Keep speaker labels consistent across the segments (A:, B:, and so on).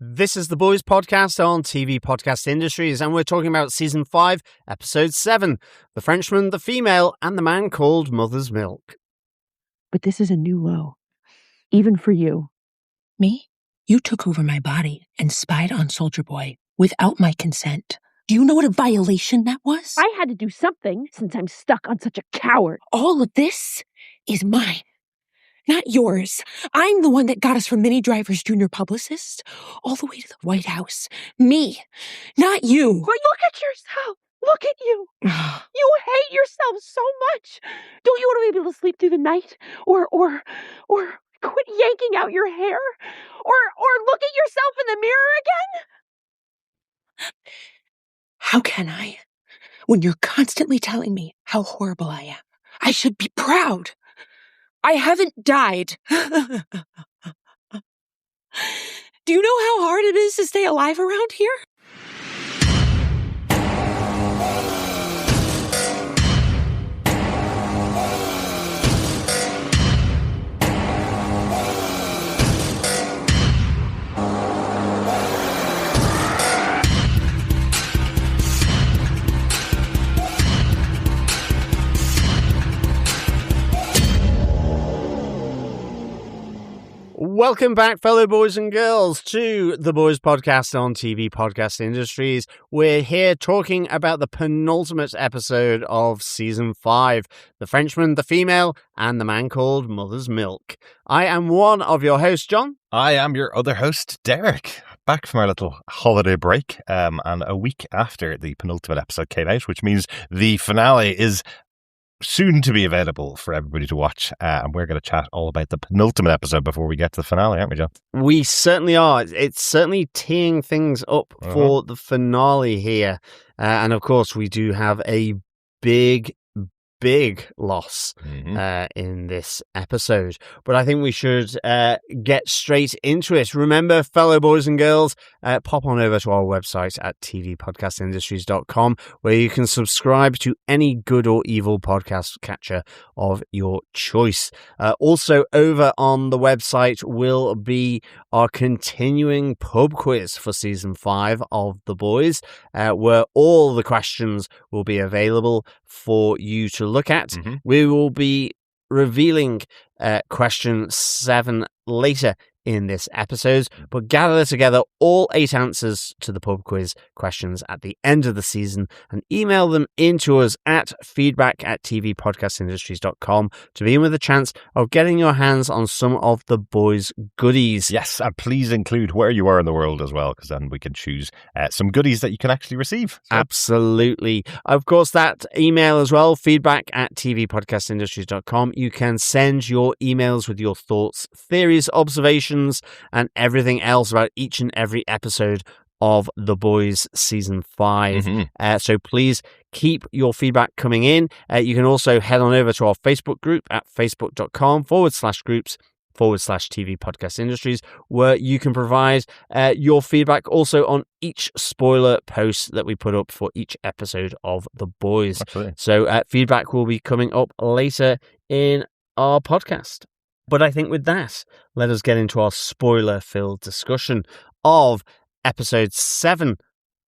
A: This is the Boys Podcast on TV Podcast Industries, and we're talking about Season 5, Episode 7, The Frenchman, the Female, and the Man Called Mother's Milk.
B: But this is a new low, even for you.
C: Me? You took over my body and spied on Soldier Boy without my consent. Do you know what a violation that was?
B: I had to do something since I'm stuck on such a coward.
C: All of this is mine, not yours. I'm the one that got us from Minnie Driver's junior publicist all the way to the White House. Me, not you.
B: But look at yourself. Look at you. You hate yourself so much. Don't you want to be able to sleep through the night? Or quit yanking out your hair? Or look at yourself in the mirror again?
C: How can I, when you're constantly telling me how horrible I am? I should be proud. I haven't died. Do you know how hard it is to stay alive around here?
A: Welcome back, fellow boys and girls, to the Boys Podcast on TV Podcast Industries. We're here talking about the penultimate episode of Season 5, The Frenchman, the Female, and the Man Called Mother's Milk. I am one of your hosts, John.
D: I am your other host, Darick. Back from our little holiday break, and a week after the penultimate episode came out, which means the finale is soon to be available for everybody to watch, and we're going to chat all about the penultimate episode before we get to the finale, aren't we, John?
A: We certainly are. It's certainly teeing things up for the finale here, and of course we do have a big loss in this episode, but I think we should get straight into it. Remember, fellow boys and girls, pop on over to our website at tvpodcastindustries.com, where you can subscribe to any good or evil podcast catcher of your choice. Also over on the website will be our continuing pub quiz for season 5 of The Boys, where all the questions will be available for you to look at. We will be revealing question 7 later in this episode, but gather together all 8 answers to the pub quiz questions at the end of the season and email them in to us at feedback@tvpodcastindustries.com to begin with a chance of getting your hands on some of the boys' goodies.
D: Yes, and please include where you are in the world as well, because then we can choose some goodies that you can actually receive. So.
A: Absolutely. Of course, that email as well, feedback@tvpodcastindustries.com. You can send your emails with your thoughts, theories, observations, and everything else about each and every episode of The Boys Season 5. So please keep your feedback coming in. You can also head on over to our Facebook group at facebook.com/groups/TV Podcast Industries, where you can provide your feedback also on each spoiler post that we put up for each episode of The Boys.
D: Absolutely.
A: So feedback will be coming up later in our podcast. But I think with that, let us get into our spoiler-filled discussion of episode 7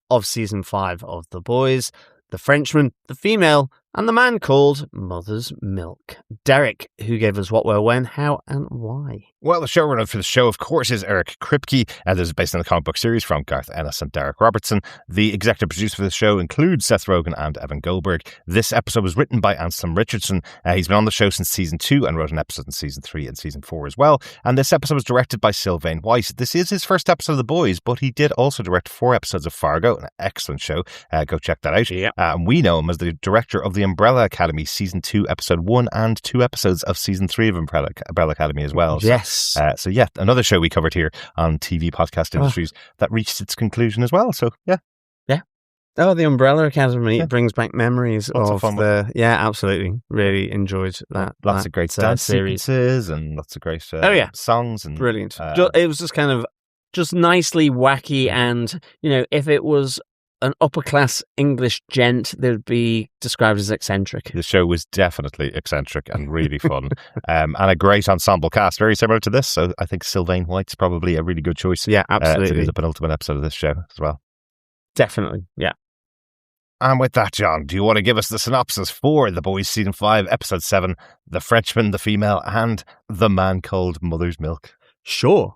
A: of season 5 of The Boys, The Frenchman, the Female, and the Man Called Mother's Milk. Darick, who gave us what, where, when, how, and why?
D: Well, the showrunner for the show, of course, is Eric Kripke, and this is based on the comic book series from Garth, Ennis, and Darick Robertson. The executive producer for the show includes Seth Rogen and Evan Goldberg. This episode was written by Anslem Richardson. He's been on the show since season 2 and wrote an episode in season 3 and season 4 as well. And this episode was directed by Sylvain White. This is his first episode of The Boys, but he did also direct 4 episodes of Fargo, an excellent show. Go check that out.
A: Yep.
D: And we know him as the director of The Umbrella Academy season 2, episode 1, and 2 episodes of season 3 of Umbrella Academy as well.
A: Yes.
D: So yeah, another show we covered here on TV Podcast Industries that reached its conclusion as well. So yeah.
A: Oh, the Umbrella Academy. It brings back memories of
D: fun
A: the... Yeah, absolutely. Really enjoyed that.
D: Lots of great dance
A: series.
D: sequences and lots of great songs. And
A: brilliant. It was just kind of just nicely wacky, and, you know, if it was an upper-class English gent, they'd be described as eccentric.
D: The show was definitely eccentric and really fun. And a great ensemble cast, very similar to this. So I think Sylvain White's probably a really good choice.
A: Yeah, absolutely.
D: To do the penultimate episode of this show as well.
A: Definitely, yeah.
D: And with that, John, do you want to give us the synopsis for The Boys Season 5, Episode 7, The Frenchman, the Female, and The Man Called Mother's Milk?
A: Sure.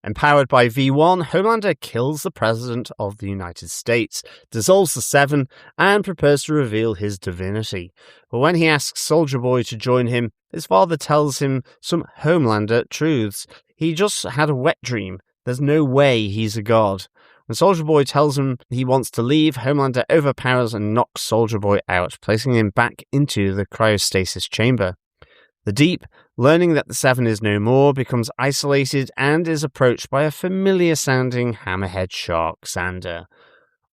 A: Empowered by V1, Homelander kills the President of the United States, dissolves the Seven, and prepares to reveal his divinity. But when he asks Soldier Boy to join him, his father tells him some Homelander truths. He just had a wet dream. There's no way he's a god. When Soldier Boy tells him he wants to leave, Homelander overpowers and knocks Soldier Boy out, placing him back into the cryostasis chamber. The Deep, learning that the Seven is no more, becomes isolated and is approached by a familiar-sounding hammerhead shark, Xander.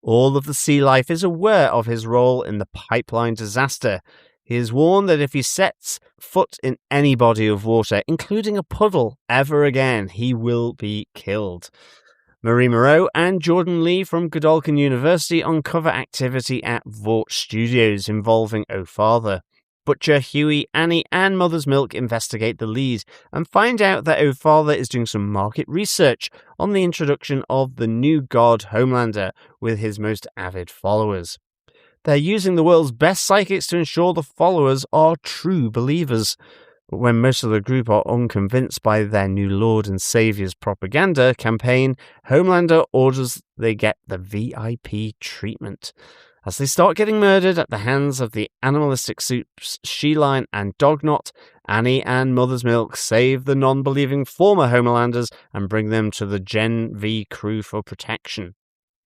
A: All of the sea life is aware of his role in the pipeline disaster. He is warned that if he sets foot in any body of water, including a puddle, ever again, he will be killed. Marie Moreau and Jordan Lee from Godolphin University uncover activity at Vought Studios involving O Father. Butcher, Huey, Annie, and Mother's Milk investigate the lead and find out that O Father is doing some market research on the introduction of the new god Homelander with his most avid followers. They're using the world's best psychics to ensure the followers are true believers. But when most of the group are unconvinced by their new Lord and Saviour's propaganda campaign, Homelander orders they get the VIP treatment. As they start getting murdered at the hands of the animalistic soups She-Line and Dognot, Annie and Mother's Milk save the non-believing former Homelanders and bring them to the Gen V crew for protection.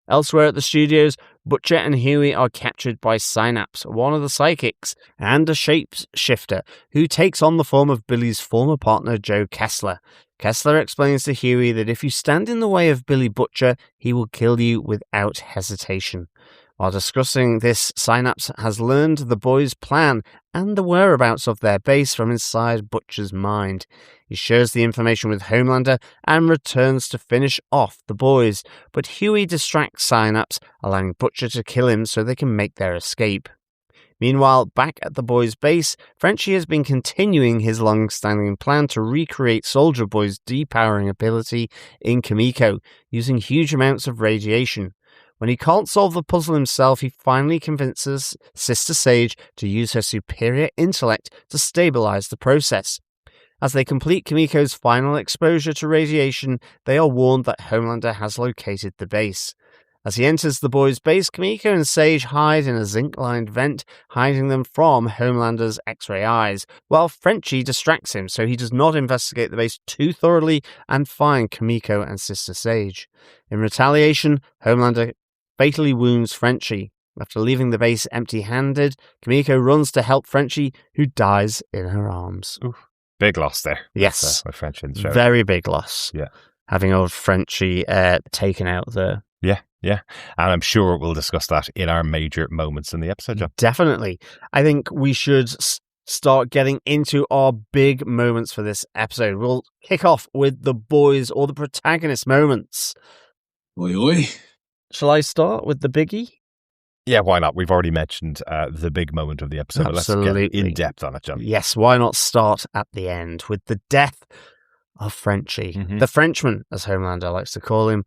A: Elsewhere at the studios, Butcher and Huey are captured by Synopsis, one of the psychics, and a shapeshifter who takes on the form of Billy's former partner Joe Kessler. Kessler explains to Huey that if you stand in the way of Billy Butcher, he will kill you without hesitation. While discussing this, Synopsis has learned the boys' plan and the whereabouts of their base from inside Butcher's mind. He shares the information with Homelander and returns to finish off the boys, but Huey distracts Synopsis, allowing Butcher to kill him so they can make their escape. Meanwhile, back at the boys' base, Frenchie has been continuing his long-standing plan to recreate Soldier Boy's depowering ability in Kimiko, using huge amounts of radiation. When he can't solve the puzzle himself, he finally convinces Sister Sage to use her superior intellect to stabilize the process. As they complete Kimiko's final exposure to radiation, they are warned that Homelander has located the base. As he enters the boys' base, Kimiko and Sage hide in a zinc-lined vent, hiding them from Homelander's X-ray eyes, while Frenchie distracts him so he does not investigate the base too thoroughly and find Kimiko and Sister Sage. In retaliation, Homelander fatally wounds Frenchie. After leaving the base empty-handed, Kimiko runs to help Frenchie, who dies in her arms.
D: Oof. Big loss there.
A: Yes.
D: With Frenchie in the show.
A: Very big loss.
D: Yeah.
A: Having old Frenchie taken out there.
D: Yeah. And I'm sure we'll discuss that in our major moments in the episode, John.
A: Definitely. I think we should start getting into our big moments for this episode. We'll kick off with the boys or the protagonist moments.
E: Oi.
A: Shall I start with the biggie?
D: Yeah, why not? We've already mentioned the big moment of the episode.
A: Absolutely.
D: Let's get in depth on it, John.
A: Yes, why not start at the end with the death of Frenchie, the Frenchman, as Homelander likes to call him.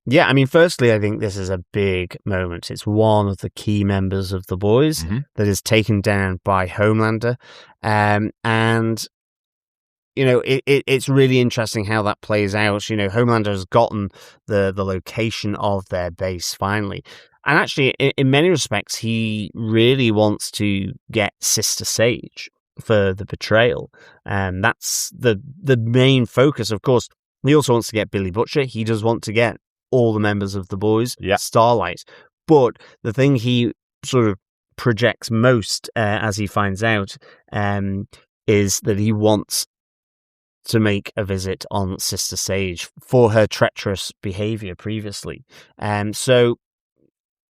A: Yeah, I mean, firstly, I think this is a big moment. It's one of the key members of the boys that is taken down by Homelander. And, you know, it's really interesting how that plays out. You know, Homelander has gotten the location of their base finally. And actually, in many respects, he really wants to get Sister Sage for the betrayal. And that's the main focus, of course. He also wants to get Billy Butcher. He does want to get all the members of the boys, Starlight. But the thing he sort of projects most as he finds out is that he wants to make a visit on Sister Sage for her treacherous behavior previously. So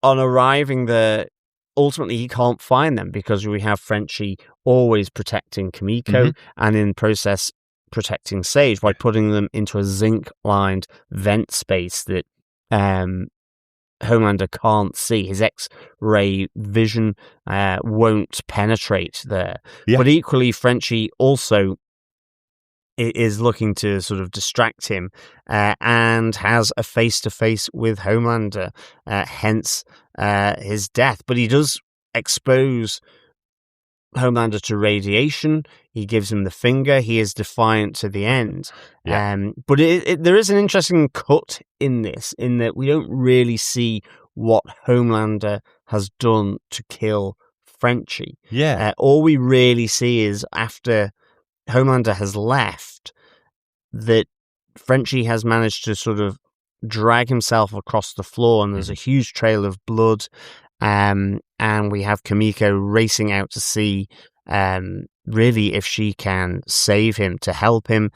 A: on arriving there, ultimately he can't find them because we have Frenchie always protecting Kimiko and in process protecting Sage by putting them into a zinc-lined vent space that Homelander can't see. His X-ray vision won't penetrate there.
D: Yeah.
A: But equally, Frenchie also is looking to sort of distract him and has a face-to-face with Homelander, hence his death. But he does expose Homelander to radiation. He gives him the finger. He is defiant to the end.
D: Yeah.
A: But there is an interesting cut in this, in that we don't really see what Homelander has done to kill Frenchie.
D: Yeah.
A: All we really see is after Homelander has left, that Frenchie has managed to sort of drag himself across the floor, and there's a huge trail of blood. And we have Kimiko racing out to see really if she can save him, to help him,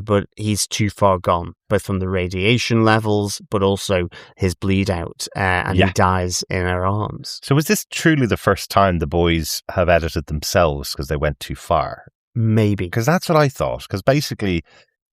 A: but he's too far gone, both from the radiation levels, but also his bleed out, and he dies in her arms.
D: So is this truly the first time the boys have edited themselves because they went too far?
A: Maybe.
D: Because that's what I thought. Because basically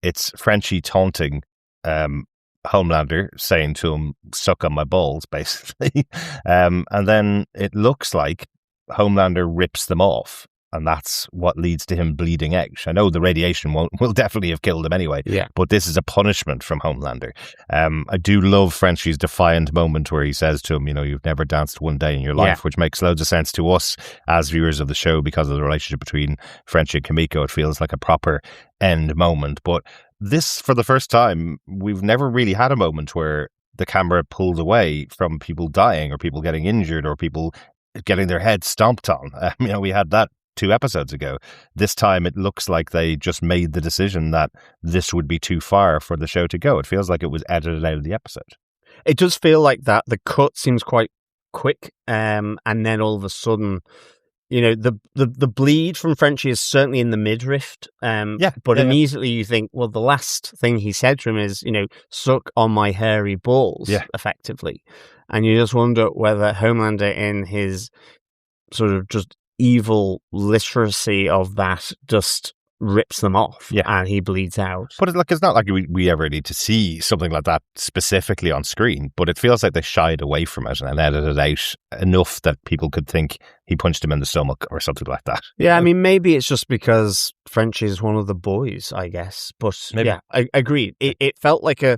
D: it's Frenchie taunting Homelander, saying to him, suck on my balls, basically. And then it looks like Homelander rips them off, and that's what leads to him bleeding out. I know the radiation will definitely have killed him anyway, but this is a punishment from Homelander. I do love Frenchie's defiant moment where he says to him, you've never danced one day in your life, which makes loads of sense to us as viewers of the show because of the relationship between Frenchie and Kimiko. It feels like a proper end moment. But this, for the first time, we've never really had a moment where the camera pulled away from people dying or people getting injured or people getting their heads stomped on. We had that 2 episodes ago. This time it looks like they just made the decision that this would be too far for the show to go. It feels like it was edited out of the episode.
A: It does feel like that. The cut seems quite quick, and then all of a sudden, the bleed from Frenchie is certainly in the midriff, but immediately you think, well, the last thing he said to him is, suck on my hairy balls, effectively. And you just wonder whether Homelander, in his sort of just evil literacy of that, just rips them off and he bleeds out.
D: But it's not like we ever need to see something like that specifically on screen, but it feels like they shied away from it and edited out enough that people could think he punched him in the stomach or something like that.
A: Yeah, maybe it's just because Frenchie is one of the boys, I guess. But maybe. Yeah, I agree. It felt like a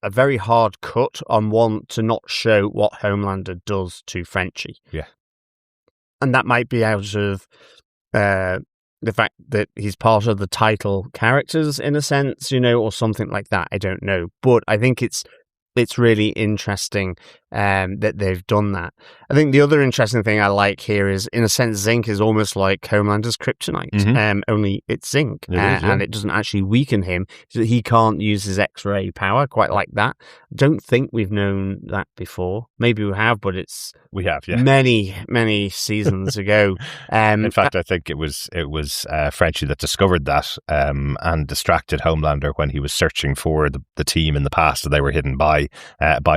A: very hard cut on one to not show what Homelander does to Frenchie.
D: Yeah.
A: And that might be out of the fact that he's part of the title characters in a sense, or something like that. I don't know. But I think it's really interesting that they've done that. I think the other interesting thing I like here is, in a sense, zinc is almost like Homelander's kryptonite, only it's zinc, and it doesn't actually weaken him. So he can't use his X-ray power quite like that. Don't think we've known that before. Maybe we have, but
D: we have,
A: many, many seasons ago.
D: In fact, I think it was Frenchie that discovered that and distracted Homelander when he was searching for the team in the past that they were hidden by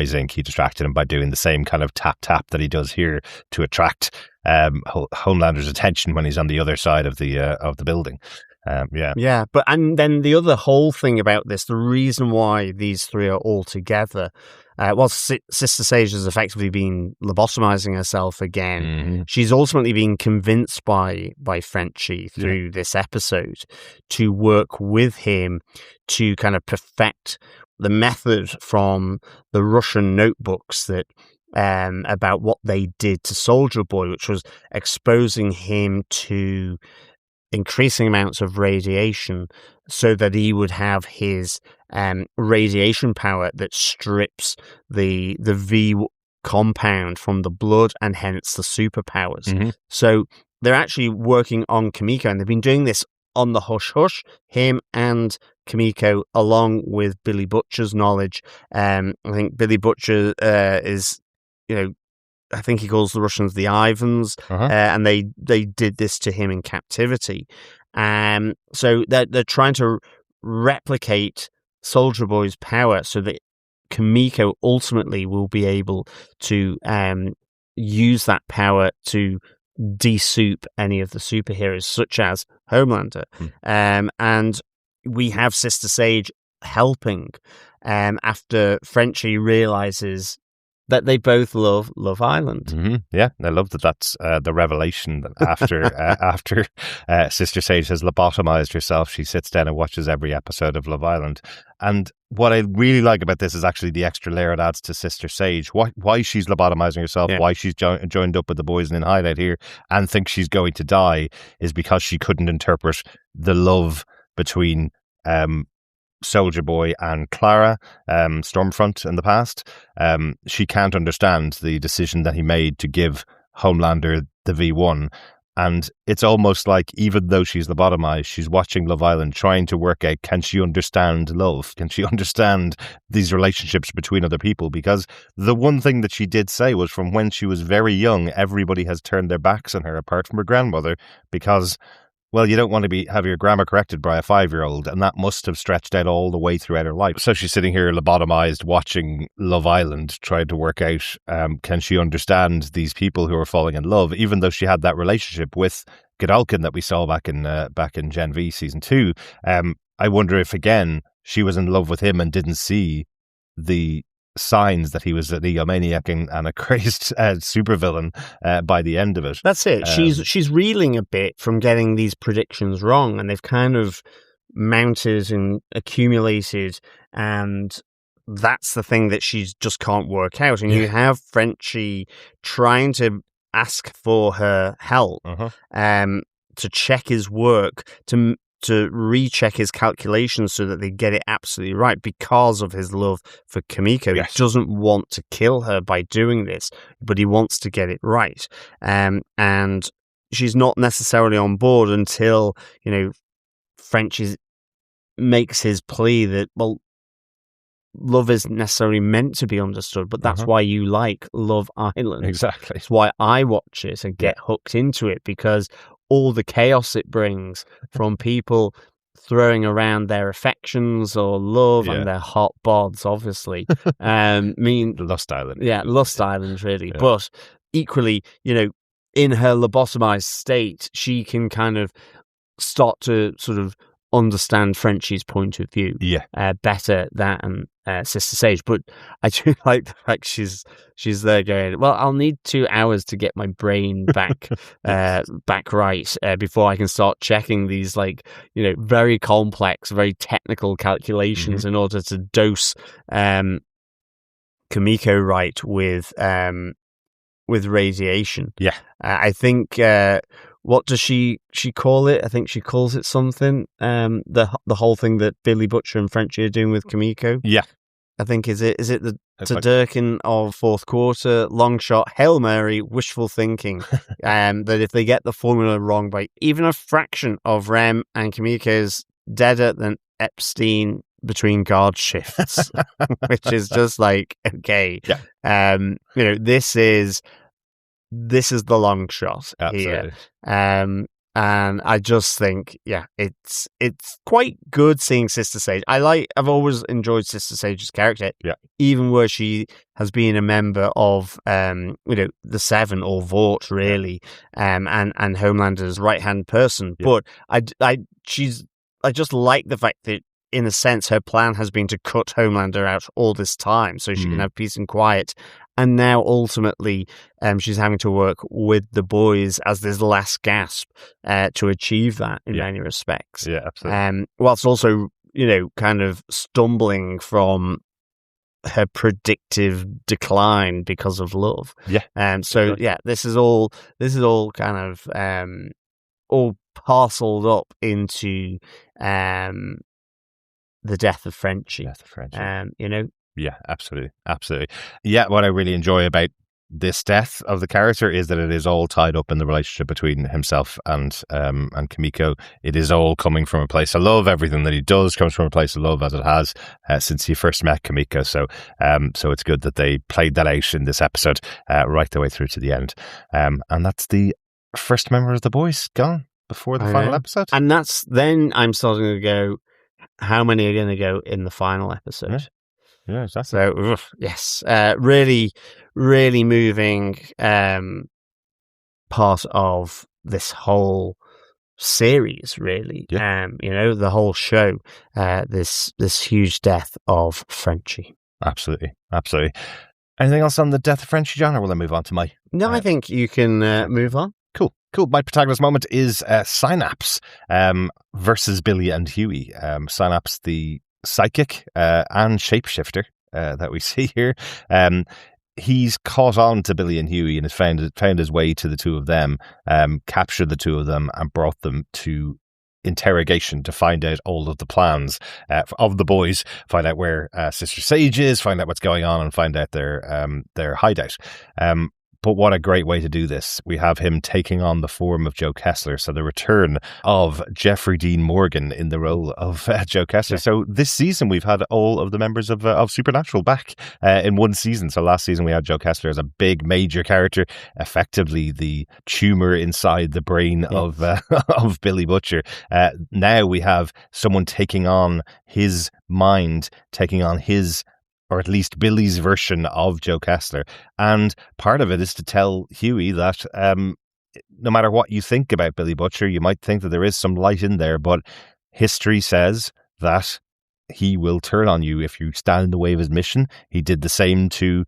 D: zinc. He distracted him by doing the same kind of tap that he does here to attract Homelander's attention when he's on the other side of the building.
A: But and then the other whole thing about this, the reason why these three are all together, Sister Sage has effectively been lobotomizing herself again. She's ultimately been convinced by Frenchie through this episode to work with him to kind of perfect the method from the Russian notebooks that about what they did to Soldier Boy, which was exposing him to increasing amounts of radiation so that he would have his radiation power that strips the V compound from the blood and hence the superpowers. So they're actually working on Kimiko, and they've been doing this on the hush-hush, him and Kimiko, along with Billy Butcher's knowledge. I think Billy Butcher is, I think he calls the Russians the Ivans, and they did this to him in captivity. So they're trying to replicate Soldier Boy's power so that Kimiko ultimately will be able to use that power to de-soup any of the superheroes, such as Homelander. And we have Sister Sage helping after Frenchie realizes that they both love Love Island.
D: Mm-hmm. Yeah, I love that. That's the revelation that after Sister Sage has lobotomized herself, she sits down and watches every episode of Love Island. And what I really like about this is actually the extra layer it adds to Sister Sage. Why she's lobotomizing herself, why she's joined up with the boys in hideout here and thinks she's going to die is because she couldn't interpret the love between Soldier Boy and Clara, Stormfront in the past. She can't understand the decision that he made to give Homelander the V1. And it's almost like, even though she's lobotomized, she's watching Love Island, trying to work out, can she understand love? Can she understand these relationships between other people? Because the one thing that she did say was, from when she was very young, everybody has turned their backs on her apart from her grandmother, because, well, you don't want to have your grammar corrected by a 5-year-old, and that must have stretched out all the way throughout her life. So she's sitting here lobotomized, watching Love Island, trying to work out, can she understand these people who are falling in love, even though she had that relationship with Godolkin that we saw back in Gen V Season 2. I wonder if, again, she was in love with him and didn't see the signs that he was an egomaniac and a crazed supervillain by the end of it.
A: That's it. She's reeling a bit from getting these predictions wrong, and they've kind of mounted and accumulated, and that's the thing that she just can't work out. And you have Frenchie trying to ask for her help, to check his work, to recheck his calculations so that they get it absolutely right because of his love for Kimiko. He doesn't want to kill her by doing this, but he wants to get it right. And she's not necessarily on board until, Frenchie makes his plea that, well, love isn't necessarily meant to be understood, but that's why you like Love Island.
D: Exactly.
A: It's why I watch it and get hooked into it, because all the chaos it brings from people throwing around their affections or love and their hot bods, obviously.
D: Lust Island.
A: Yeah, Lust Island, really. Yeah. But equally, in her lobotomized state, she can kind of start to sort of understand Frenchie's point of view better than Sister Sage. But I do like the fact she's there going, well, I'll need 2 hours to get my brain back back right before I can start checking these very complex, very technical calculations in order to dose Kimiko right with radiation. Yeah. I think what does she call it? I think she calls it something. The whole thing that Billy Butcher and Frenchie are doing with Kimiko.
D: Yeah,
A: I think is it the Durkin of fourth quarter, long shot, Hail Mary, wishful thinking. That if they get the formula wrong by even a fraction of Rem and Kimiko's deader than Epstein between guard shifts, which is just like, okay, this is the long shot. Absolutely. Here. And I just think, it's quite good seeing Sister Sage. I've always enjoyed Sister Sage's character, even where she has been a member of, the Seven or Vought, really, and Homelander's right hand person. Yeah. But I just like the fact that, in a sense, her plan has been to cut Homelander out all this time so she can have peace and quiet. And now, ultimately, she's having to work with the boys as this last gasp to achieve that in many respects.
D: Yeah, absolutely.
A: Whilst also, kind of stumbling from her predictive decline because of love. Yeah. So, this is all kind of all parceled up into the death of Frenchie. Yeah, absolutely. Yeah, what I really enjoy about this death of the character is that it is all tied up in the relationship between himself and Kimiko. It is all coming from a place of love. Everything that he does comes from a place of love, as it has since he first met Kimiko. So it's good that they played that out in this episode right the way through to the end. And that's the first member of the boys gone before the final episode. And then I'm starting to go, how many are going to go in the final episode? Yeah, exactly. So, yes, really, really moving part of this whole series, really. The whole show, this huge death of Frenchie.
D: Absolutely. Anything else on the death of Frenchie, John, or will I move on to my...
A: No, I think you can move on.
D: Cool. My protagonist moment is Synopsis versus Billy and Huey. Synopsis, the psychic and shapeshifter that we see here. He's caught on to Billy and Huey and has found his way to the two of them, captured the two of them and brought them to interrogation to find out all of the plans of the boys, find out where Sister Sage is, find out what's going on, and find out their hideout. But what a great way to do this. We have him taking on the form of Joe Kessler. So the return of Jeffrey Dean Morgan in the role of Joe Kessler. Yeah. So this season, we've had all of the members of Supernatural back in one season. So last season, we had Joe Kessler as a big major character, effectively the tumor inside the brain of Billy Butcher. Now we have someone taking on his mind, taking on his, or at least Billy's version of Joe Kessler. And part of it is to tell Huey that no matter what you think about Billy Butcher, you might think that there is some light in there, but history says that he will turn on you if you stand in the way of his mission. He did the same to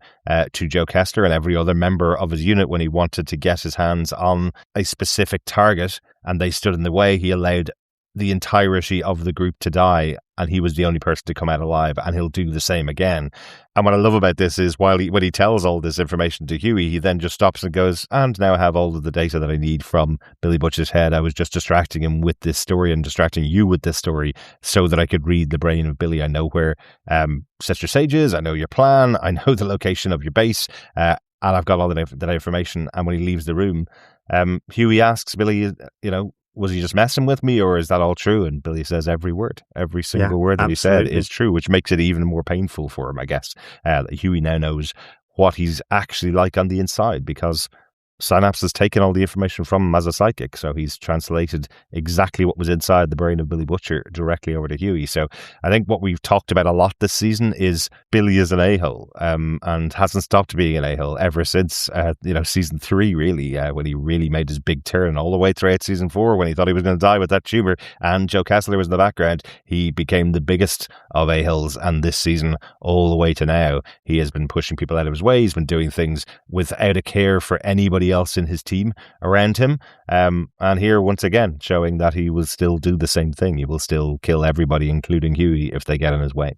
D: Joe Kessler and every other member of his unit when he wanted to get his hands on a specific target and they stood in the way. He allowed the entirety of the group to die, and he was the only person to come out alive, and he'll do the same again. And what I love about this is when he tells all this information to Huey, he then just stops and goes, and now I have all of the data that I need from Billy Butcher's head. I was just distracting him with this story and distracting you with this story so that I could read the brain of Billy. I know where Sister Sage is, I know your plan, I know the location of your base, and I've got all that information. And when he leaves the room, Huey asks Billy, was he just messing with me, or is that all true? And Billy says every single word that he said is true, which makes it even more painful for him, I guess. Huey now knows what he's actually like on the inside, because Synopsis has taken all the information from him as a psychic, so he's translated exactly what was inside the brain of Billy Butcher directly over to Huey. So I think what we've talked about a lot this season is Billy is an a-hole, and hasn't stopped being an a-hole ever since season 3, really, when he really made his big turn, all the way throughout season 4 when he thought he was going to die with that tumor and Joe Kessler was in the background. He became the biggest of a-holes, and this season all the way to now he has been pushing people out of his way. He's been doing things without a care for anybody else in his team around him, and here once again showing that he will still do the same thing. He will still kill everybody, including Huey, if they get in his way.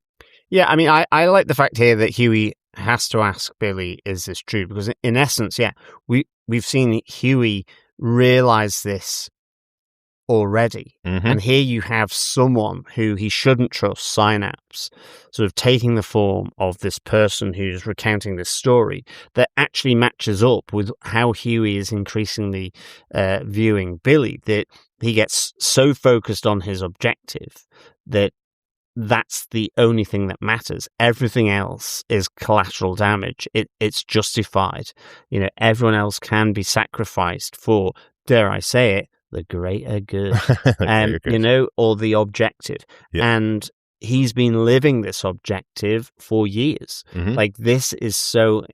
A: Yeah, I mean, I like the fact here that Huey has to ask Billy, is this true? Because in essence, we've seen Huey realize this already. Mm-hmm. And here you have someone who he shouldn't trust, Synopsis, sort of taking the form of this person who's recounting this story that actually matches up with how Huey is increasingly viewing Billy, that he gets so focused on his objective that that's the only thing that matters. Everything else is collateral damage. It's justified. Everyone else can be sacrificed for, dare I say it, the greater good, or the objective. Yeah. And he's been living this objective for years. Mm-hmm. Like, this is so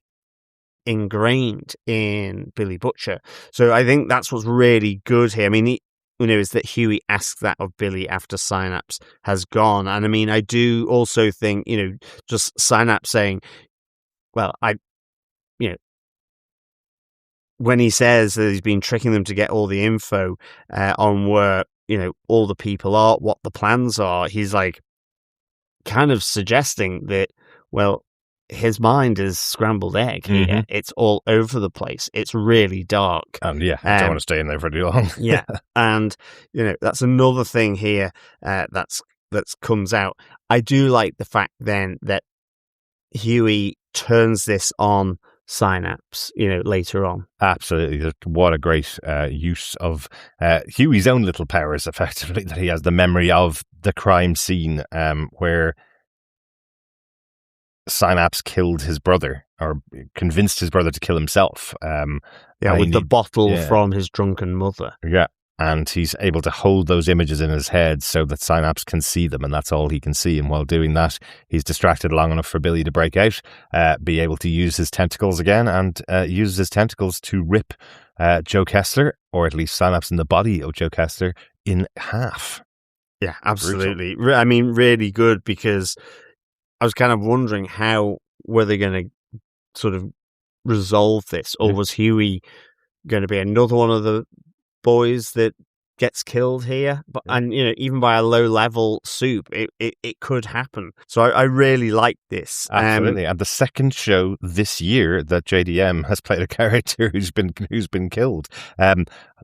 A: ingrained in Billy Butcher. So I think that's what's really good here. I mean, is that Huey asks that of Billy after Synopsis has gone. And I mean, I do also think, just Synopsis saying, well, when he says that he's been tricking them to get all the info on where, all the people are, what the plans are, he's like kind of suggesting that, well, his mind is scrambled egg here. Mm-hmm. It's all over the place. It's really dark.
D: And I don't want to stay in there for too long.
A: Yeah. And, that's another thing here that's comes out. I do like the fact then that Huey turns this on Synopsis, later on.
D: Absolutely. What a great use of Huey's own little powers, effectively, that he has the memory of the crime scene where Synopsis killed his brother, or convinced his brother to kill himself.
A: With the bottle from his drunken mother.
D: Yeah. And he's able to hold those images in his head so that Synopsis can see them, and that's all he can see. And while doing that, he's distracted long enough for Billy to break out, be able to use his tentacles again, and uses his tentacles to rip Joe Kessler, or at least Synapse in the body of Joe Kessler, in half.
A: Yeah, absolutely. I mean, really good, because I was kind of wondering how were they going to sort of resolve this, or was Huey going to be another one of the boys that gets killed here? But and even by a low level soup, it could happen. So I really like this.
D: Absolutely. And the second show this year that JDM has played a character who's been killed.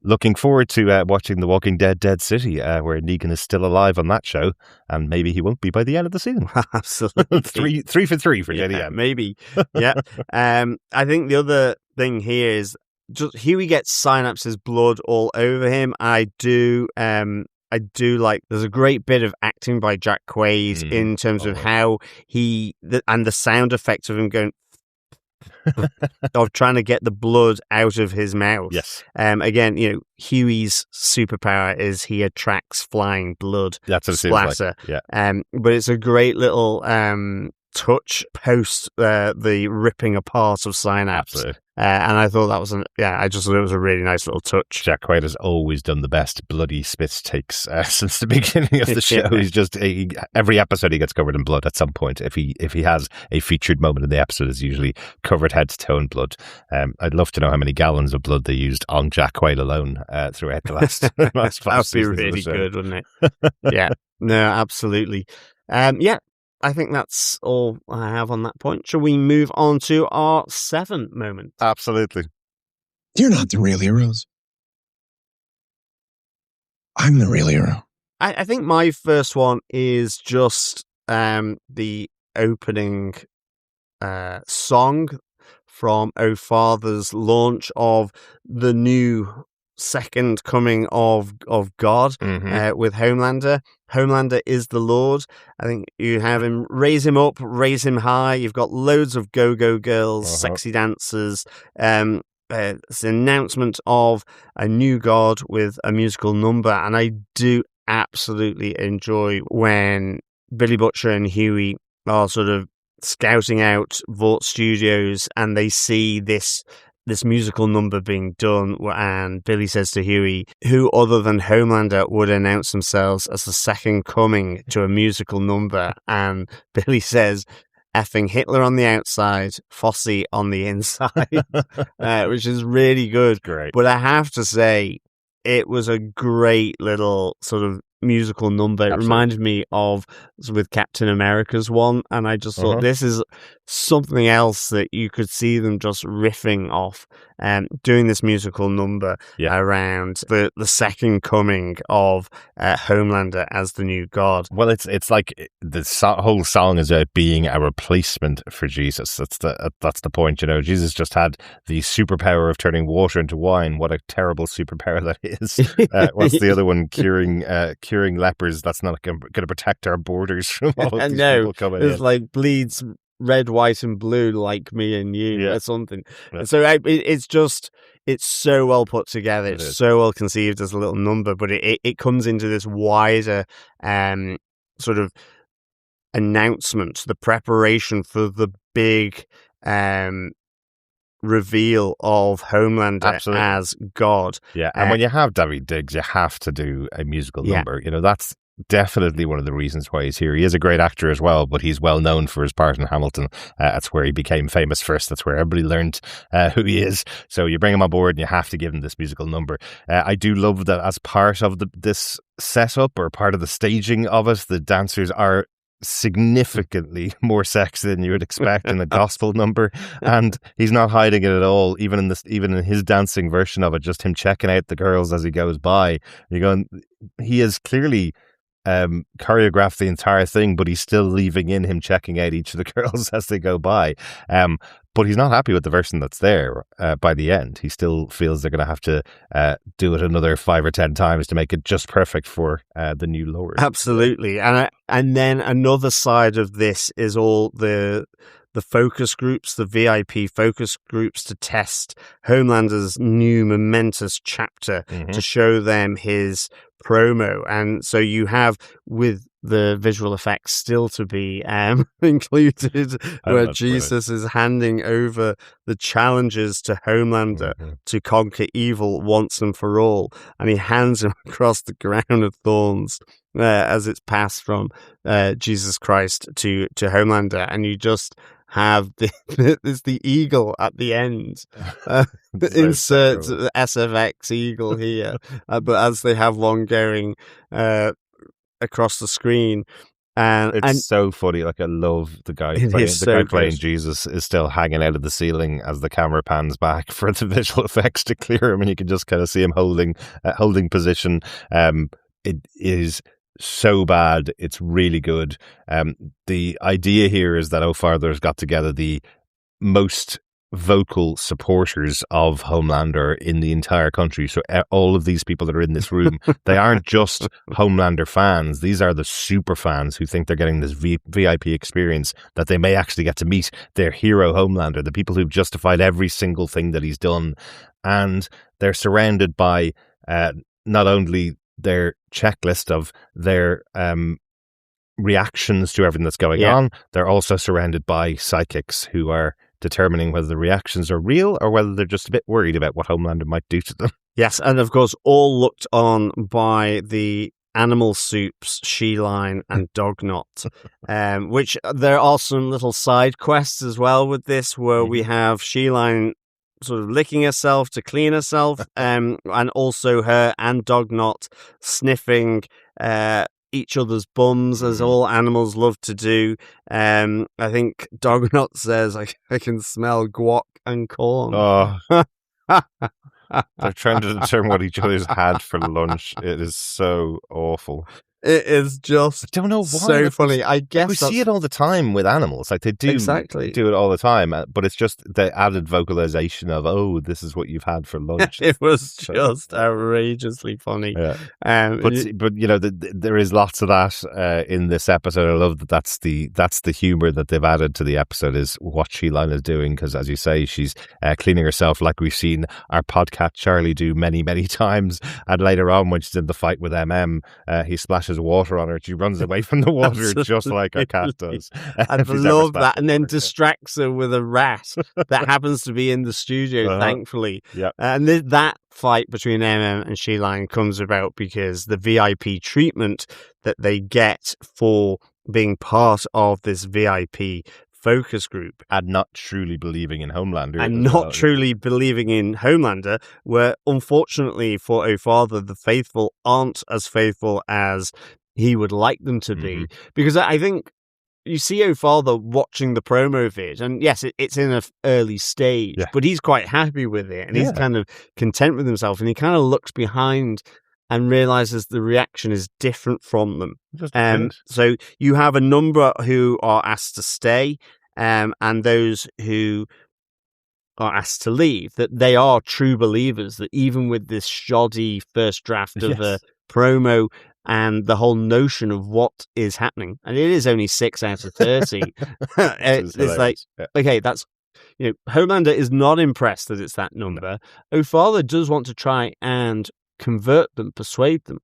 D: Looking forward to watching The Walking Dead: Dead City, where Negan is still alive on that show, and maybe he won't be by the end of the season.
A: Absolutely.
D: three for JDM.
A: Maybe. Yeah. I think the other thing here is just Huey gets Synapse's blood all over him. I do like, there's a great bit of acting by Jack Quaid in terms of how and the sound effects of him going of trying to get the blood out of his mouth.
D: Yes.
A: Again, Huey's superpower is he attracts flying blood.
D: That's what
A: splatter.
D: It seems like. Yeah.
A: But it's a great little touch post the ripping apart of Synapse.
D: Absolutely.
A: And I thought that was I just thought it was a really nice little touch.
D: Jack Quaid has always done the best bloody spit takes since the beginning of the show. He's just every episode he gets covered in blood at some point. If he has a featured moment in the episode, it's usually covered head to toe in blood. I'd love to know how many gallons of blood they used on Jack Quaid alone throughout the last.
A: That'd be really good, wouldn't it? Yeah, no, absolutely. I think that's all I have on that point. Shall we move on to our 7 moment?
D: Absolutely.
E: You're not the real heroes. I'm the real hero.
A: I think my first one is just the opening song from O Father's launch of the new second coming of God with Homelander. Homelander is the Lord. I think you have him, raise him up, raise him high. You've got loads of go-go girls, sexy dancers. It's an announcement of a new God with a musical number. And I do absolutely enjoy when Billy Butcher and Huey are sort of scouting out Vought Studios and they see this musical number being done, and Billy says to Huey, who other than Homelander would announce themselves as the second coming to a musical number? And Billy says, effing Hitler on the outside, Fosse on the inside, which is really good.
D: Great.
A: But I have to say, it was a great little sort of musical number. It reminded me of with Captain America's one, and I just thought this is something else that you could see them just riffing off and doing this musical number around the second coming of Homelander as the new God.
D: Well, it's like the whole song is about being a replacement for Jesus. That's the point. Jesus just had the superpower of turning water into wine. What a terrible superpower that is. What's the other one? Curing lepers. That's not going to protect our borders from all of these people coming in.
A: It's like bleeds red, white, and blue, like me and you, or something. Yeah. So it's so well put together. It's so well conceived as a little number, but it comes into this wider sort of announcement, the preparation for the big reveal of Homelander as God.
D: Yeah, and when you have Daveed Diggs, you have to do a musical number. That's definitely one of the reasons why he's here. He is a great actor as well, but he's well known for his part in Hamilton. That's where he became famous first. That's where everybody learned who he is. So you bring him on board and you have to give him this musical number. I do love that as part of this setup or part of the staging of it, the dancers are significantly more sexy than you would expect in a gospel number, and he's not hiding it at all. Even in his dancing version of it, just him checking out the girls as he goes by. You're going, he is clearly choreographed the entire thing, but he's still leaving in him checking out each of the girls as they go by. But he's not happy with the version that's there by the end. He still feels they're going to have to do it another 5 or 10 times to make it just perfect for the new Lord.
A: Absolutely. And then another side of this is all the focus groups, the VIP focus groups, to test Homelander's new momentous chapter, to show them his promo. And so you have, with the visual effects still to be included, where Jesus is handing over the challenges to Homelander to conquer evil once and for all, and he hands him across the crown of thorns as it's passed from Jesus Christ to Homelander, and you just have the eagle at the end. Insert the SFX eagle here, but as they have one going across the screen. And
D: it's so funny. Like, I love the guy playing Jesus is still hanging out of the ceiling as the camera pans back for the visual effects to clear him, and you can just kind of see him holding position. It is so bad, it's really good. The idea here is that O'Farther's got together the most vocal supporters of Homelander in the entire country. So all of these people that are in this room, they aren't just Homelander fans. These are the super fans who think they're getting this VIP experience, that they may actually get to meet their hero Homelander, the people who've justified every single thing that he's done. And they're surrounded by not only their checklist of their reactions to everything that's going on, they're also surrounded by psychics who are determining whether the reactions are real or whether they're just a bit worried about what Homelander might do to them.
A: Yes, and of course, all looked on by the animal soups, She-Line and Dognot, which there are some little side quests as well with this, where we have She-Line sort of licking herself to clean herself, and also her and Dognot sniffing each other's bums, as all animals love to do. I think Dognot says, I can smell guac and corn.
D: Oh. They're trying to determine what each other's had for lunch. It is so awful.
A: It is just, I
D: don't know why,
A: so funny. I guess
D: we see it all the time with animals. Like, they do do it all the time, but it's just the added vocalization of, oh, this is what you've had for lunch.
A: It was just outrageously funny.
D: Yeah. But you know, there is lots of that in this episode. I love that that's the humor that they've added to the episode, is what She-Line is doing, because as you say, she's cleaning herself, like we've seen our podcat Charlie do many, many times. And later on, when she's in the fight with MM, he splashes water on her. She runs away from the water just like a cat does.
A: I love that, and then distracts her with a rat that happens to be in the studio, thankfully.
D: Yeah.
A: And that fight between MM and She-Line comes about because the VIP treatment that they get for being part of this VIP focus group,
D: and not truly believing in Homelander,
A: and not truly believing in Homelander, where unfortunately for O'Farther, the faithful aren't as faithful as he would like them to be, because I think you see O'Farther watching the promo vid, and yes, it's in an early stage, but he's quite happy with it, and he's kind of content with himself, and he kind of looks behind and realizes the reaction is different from them. So you have a number who are asked to stay, and those who are asked to leave, that they are true believers, that even with this shoddy first draft of a promo and the whole notion of what is happening, and it is only 6 out of 30, it's like, okay, that's, you know, Homelander is not impressed that it's that number. O'Farther does want to try and convert them, persuade them.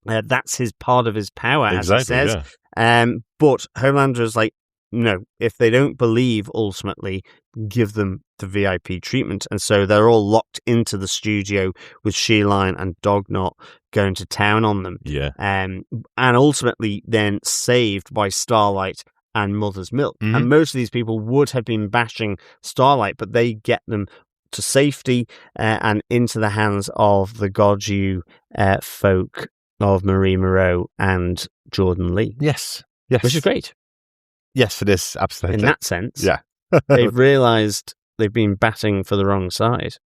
A: That's his part of his power, as he says. But Homelander is like, no, if they don't believe, ultimately, give them the VIP treatment. And so they're all locked into the studio with She-Line and Dognot going to town on them. And ultimately then saved by Starlight and Mother's Milk. And most of these people would have been bashing Starlight, but they get them to safety and into the hands of the Goju folk of Marie Moreau and Jordan Lee.
D: Yes.
A: Which is great.
D: Yes, it is, absolutely.
A: In that sense, they've realised they've been batting for the wrong side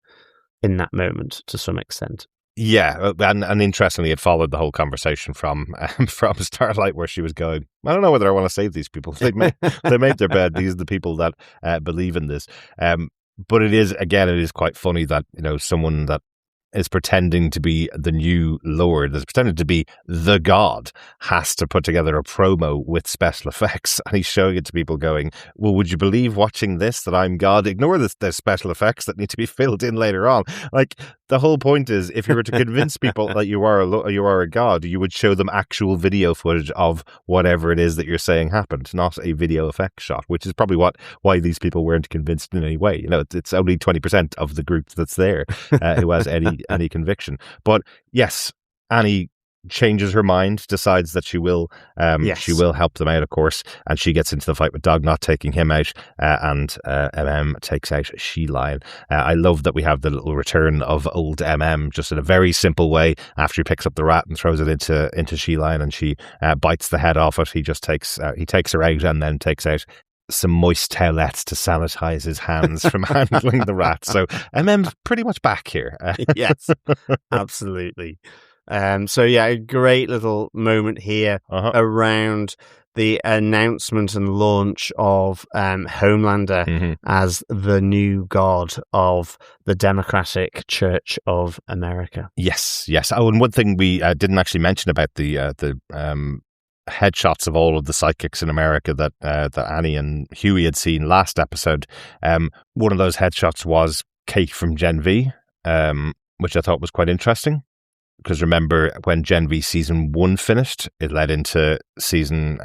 A: in that moment to some extent.
D: Yeah, and interestingly, it followed the whole conversation from Starlight, where she was going, I don't know whether I want to save these people. They made their bed. These are the people that believe in this. But it is quite funny that, you know, someone that is pretending to be the new Lord, that's pretending to be the God, has to put together a promo with special effects, and he's showing it to people going, well, would you believe watching this that I'm God? Ignore the special effects that need to be filled in later on. Like, the whole point is, if you were to convince people that you are a god, you would show them actual video footage of whatever it is that you're saying happened, not a video effect shot, which is probably why these people weren't convinced in any way. You know, it's only 20% of the group that's there who has any conviction. But yes, Annie changes her mind, decides that she will help them out, of course, and she gets into the fight with Dognot, taking him out, and takes out She-Lion. I love that we have the little return of old just in a very simple way. After he picks up the rat and throws it into She-Lion, and she bites the head off it, he takes her out and then takes out some moist towelettes to sanitize his hands from handling the rat. So MM's pretty much back here.
A: Yes, absolutely. So yeah, a great little moment here around the announcement and launch of Homelander as the new god of the Democratic Church of America.
D: Yes. Oh, and one thing we didn't actually mention about the headshots of all of the psychics in America that Annie and Huey had seen last episode. One of those headshots was Kate from Gen V, which I thought was quite interesting. Because remember, when Gen V season 1 finished, it led into season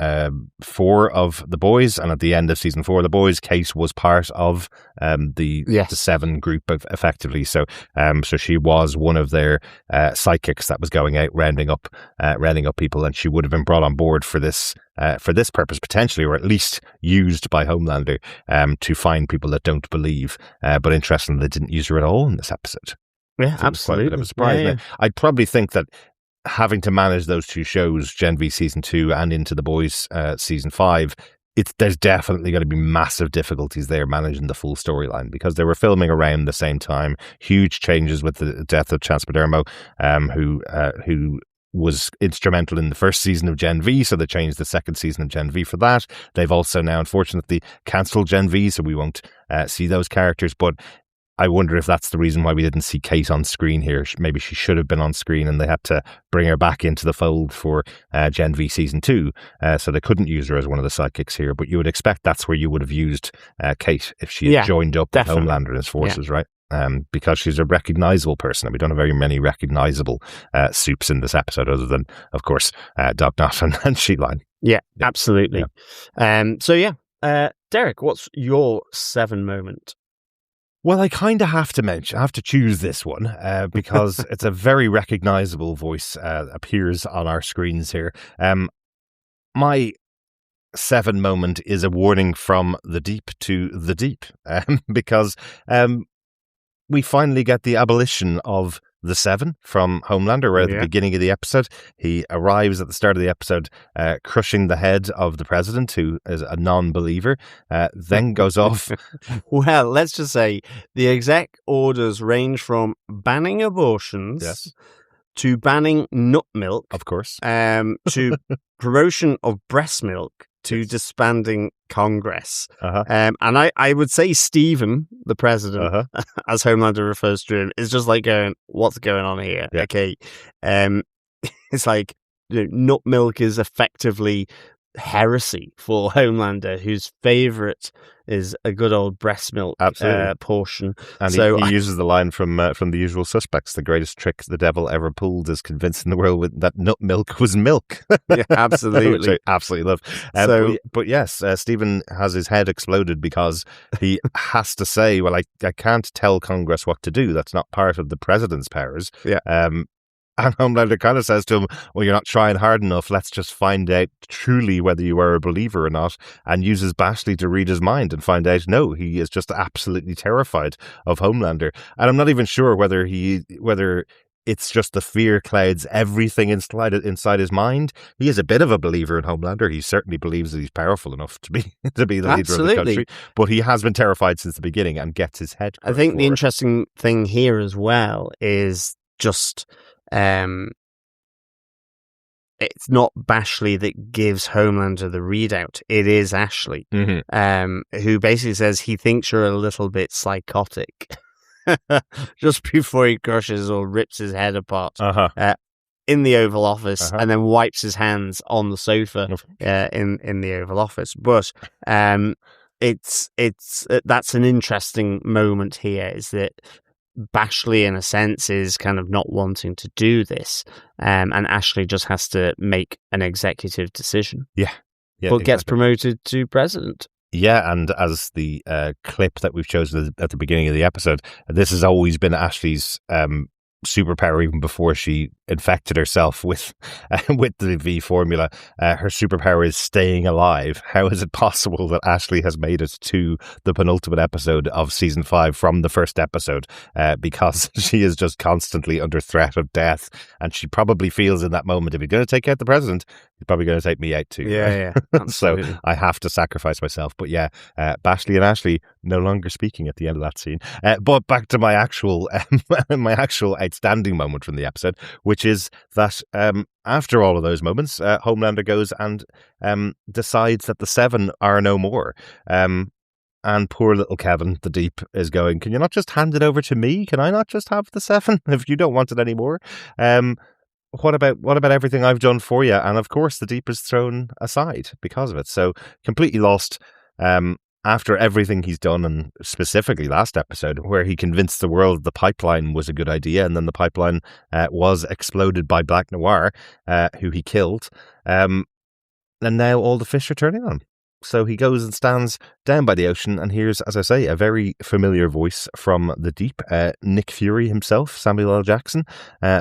D: 4 of The Boys, and at the end of season 4 of The Boys, Kate was part of the 7 group effectively. So she was one of their psychics that was going out rounding up people, and she would have been brought on board for this purpose potentially, or at least used by Homelander to find people that don't believe. But interestingly, they didn't use her at all in this episode.
A: Yeah, absolutely.
D: Quite a bit of a surprise.
A: Yeah.
D: I'd probably think that having to manage those two shows, Gen V season 2 and Into the Boys season 5, there's definitely going to be massive difficulties there managing the full storyline, because they were filming around the same time. Huge changes with the death of Chance Padermo, who was instrumental in the first season of Gen V, so they changed the second season of Gen V for that. They've also now, unfortunately, cancelled Gen V, so we won't see those characters, but I wonder if that's the reason why we didn't see Kate on screen here. Maybe she should have been on screen and they had to bring her back into the fold for Gen V Season 2, so they couldn't use her as one of the sidekicks here. But you would expect that's where you would have used Kate if she had joined up with Homelander and his forces, right? Because she's a recognisable person, and we don't have very many recognisable soups in this episode, other than, of course, Dognot and She-Lion.
A: Yeah, absolutely. Yeah. Darick, what's your 7 moment?
D: Well, I kind of have to choose this one because it's a very recognisable voice appears on our screens here. My 7 moment is a warning from the deep to the deep, because we finally get the abolition of the 7 from Homelander, right at the beginning of the episode. He arrives at the start of the episode crushing the head of the president, who is a non-believer, then goes off.
A: Well, let's just say the exec orders range from banning abortions to banning nut milk,
D: of course,
A: to promotion of breast milk, to disbanding Congress. And I would say Stephen, the president, as Homelander refers to him, is just like going, what's going on here?
D: Yeah.
A: Okay. It's like, nut milk is effectively heresy for Homelander, whose favourite is a good old breast milk portion.
D: And so he uses the line from The Usual Suspects: the greatest trick the devil ever pulled is convincing the world that nut milk was milk.
A: Yeah, absolutely.
D: Which I absolutely love. But yes, Stephen has his head exploded because he has to say, well, I can't tell Congress what to do. That's not part of the president's powers.
A: Yeah.
D: And Homelander kind of says to him, well, you're not trying hard enough. Let's just find out truly whether you are a believer or not, and uses Bashley to read his mind and find out, no, he is just absolutely terrified of Homelander. And I'm not even sure whether it's just the fear clouds everything inside his mind. He is a bit of a believer in Homelander. He certainly believes that he's powerful enough to be the leader of the country. But he has been terrified since the beginning and gets his head crushed.
A: I think the interesting thing here as well is just... it's not Bashley that gives Homelander the readout. It is Ashley, who basically says he thinks you're a little bit psychotic just before he crushes or rips his head apart in the Oval Office, and then wipes his hands on the sofa in the Oval Office. But it's that's an interesting moment here, is that Bashley, in a sense, is kind of not wanting to do this, and Ashley just has to make an executive decision.
D: Yeah,
A: but gets promoted to president.
D: Yeah, and as the clip that we've chosen at the beginning of the episode, this has always been Ashley's superpower even before she infected herself with the V formula. Her superpower is staying alive. How is it possible that Ashley has made it to the penultimate episode of season 5 from the first episode? Because she is just constantly under threat of death, and she probably feels in that moment, if you're going to take out the president, you're probably going to take me out too.
A: Yeah,
D: So I have to sacrifice myself. But yeah, Bashley and Ashley no longer speaking at the end of that scene. But back to my actual outstanding moment from the episode, which is that after all of those moments, Homelander goes and decides that the 7 are no more. And poor little Kevin, the Deep, is going, can you not just hand it over to me? Can I not just have the 7 if you don't want it anymore? What about everything I've done for you? And of course, the Deep is thrown aside because of it. So completely lost after everything he's done, and specifically last episode, where he convinced the world the pipeline was a good idea, and then the pipeline was exploded by Black Noir, who he killed. And now all the fish are turning on him. So he goes and stands down by the ocean and hears, as I say, a very familiar voice from the Deep, Nick Fury himself, Samuel L. Jackson,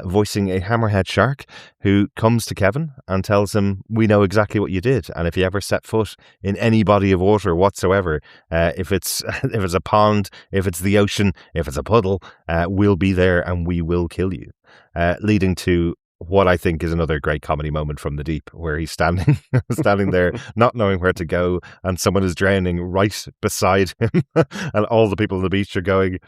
D: voicing a hammerhead shark, who comes to Kevin and tells him, we know exactly what you did, and if you ever set foot in any body of water whatsoever, if it's a pond, if it's the ocean, if it's a puddle, we'll be there and we will kill you. Leading to what I think is another great comedy moment from the Deep, where he's standing there, not knowing where to go, and someone is drowning right beside him, and all the people on the beach are going,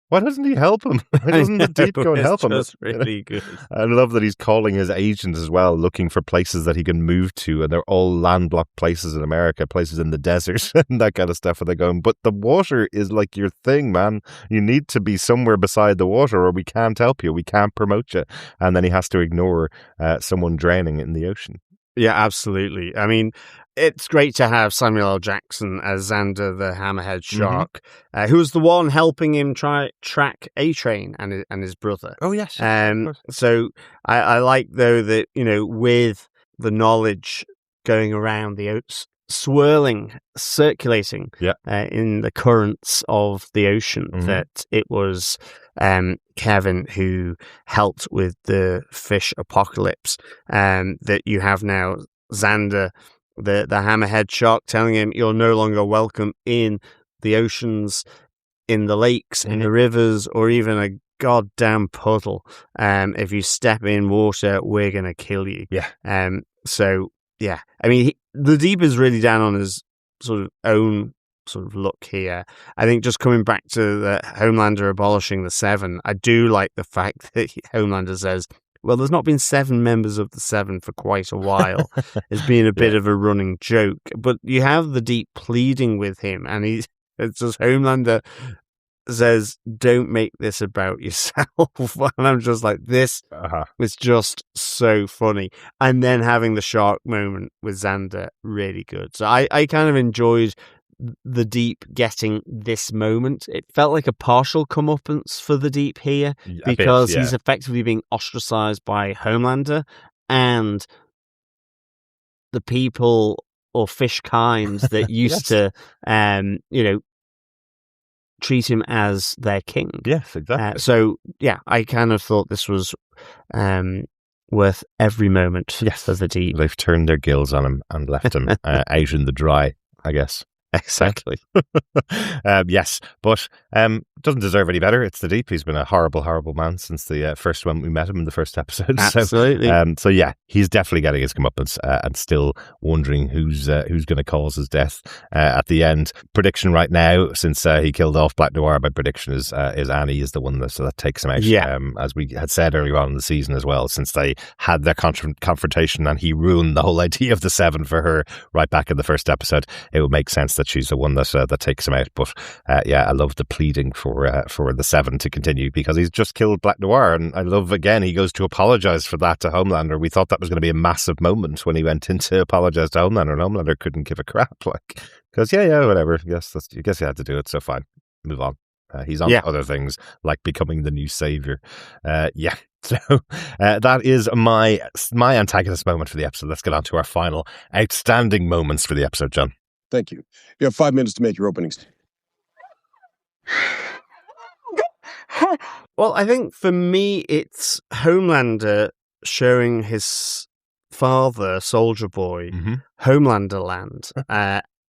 D: why doesn't he help him? Why doesn't the Deep go and help him?
A: It's really good.
D: I love that he's calling his agent as well, looking for places that he can move to, and they're all landlocked places in America, places in the desert, and that kind of stuff. And they're going, but the water is like your thing, man. You need to be somewhere beside the water, or we can't help you. We can't promote you. And then he has to ignore someone drowning in the ocean.
A: Yeah, absolutely. I mean, it's great to have Samuel L. Jackson as Xander the Hammerhead Shark, who was the one helping him track A-Train and his brother.
D: Oh, yes.
A: So I like, though, that, with the knowledge going around the swirling, circulating in the currents of the ocean, that it was Kevin who helped with the fish apocalypse, that you have now Xander, the hammerhead shark, telling him you're no longer welcome in the oceans, in the lakes, in the rivers, or even a goddamn puddle. If you step in water, we're going to kill you. So, yeah. I mean, the Deep is really down on his sort of own sort of look here. I think just coming back to the Homelander abolishing the 7, I do like the fact that Homelander says, well, there's not been 7 members of the 7 for quite a while. It's been a bit of a running joke. But you have the Deep pleading with him, and it's just Homelander says, don't make this about yourself. And I'm just like, this is just so funny. And then having the shark moment with Xander, really good. So I kind of enjoyed the Deep getting this moment. It felt like a partial comeuppance for the Deep here, because he's effectively being ostracized by Homelander and the people or fish kinds that used to treat him as their king.
D: Yes, exactly.
A: So yeah, I kind of thought this was worth every moment for the Deep.
D: They've turned their gills on him and left him out in the dry, I guess.
A: Exactly.
D: Yes, but doesn't deserve any better. It's the Deep. He's been a horrible, horrible man since the first one we met him in the first episode.
A: Absolutely.
D: So yeah, he's definitely getting his comeuppance, and still wondering who's going to cause his death at the end. Prediction right now, since he killed off Black Noir, my prediction is Annie is the one that takes him out.
A: Yeah.
D: As we had said earlier on in the season as well, since they had their confrontation and he ruined the whole idea of the 7 for her right back in the first episode, it would make sense that she's the one that takes him out. But I love the pleading for the 7 to continue, because he's just killed Black Noir, and I love, again, he goes to apologize for that to Homelander. We thought that was going to be a massive moment when he went in to apologize to Homelander, and Homelander couldn't give a crap, because whatever, I guess you had to do it, so fine, move on. He's on to other things like becoming the new savior. So that is my antagonist moment for the episode. Let's get on to our final outstanding moments for the episode, John.
F: Thank you. You have 5 minutes to make your openings.
A: Well, I think for me, it's Homelander showing his father, Soldier Boy, Homelander Land,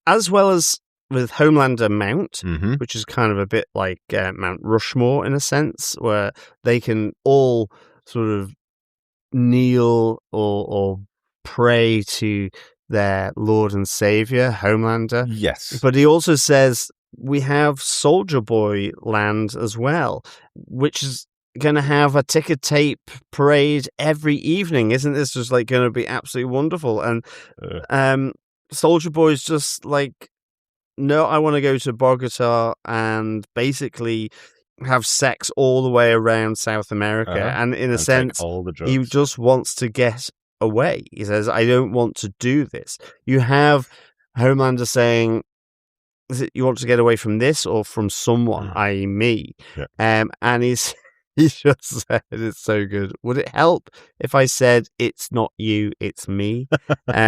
A: as well as with Homelander Mount, which is kind of a bit like Mount Rushmore in a sense, where they can all sort of kneel or pray to their Lord and Savior, Homelander.
D: Yes.
A: But he also says we have Soldier Boy Land as well, which is going to have a ticker tape parade every evening. Isn't this just like going to be absolutely wonderful? And Soldier Boy's just like, no, I want to go to Bogota and basically have sex all the way around South America. And in a sense,
D: all the drugs.
A: He just wants to get away. He says, I don't want to do this. You have Homelander saying, is it you want to get away from this or from someone, i.e. me?
D: Yeah.
A: And he just said, it's so good. Would it help if I said, it's not you, it's me?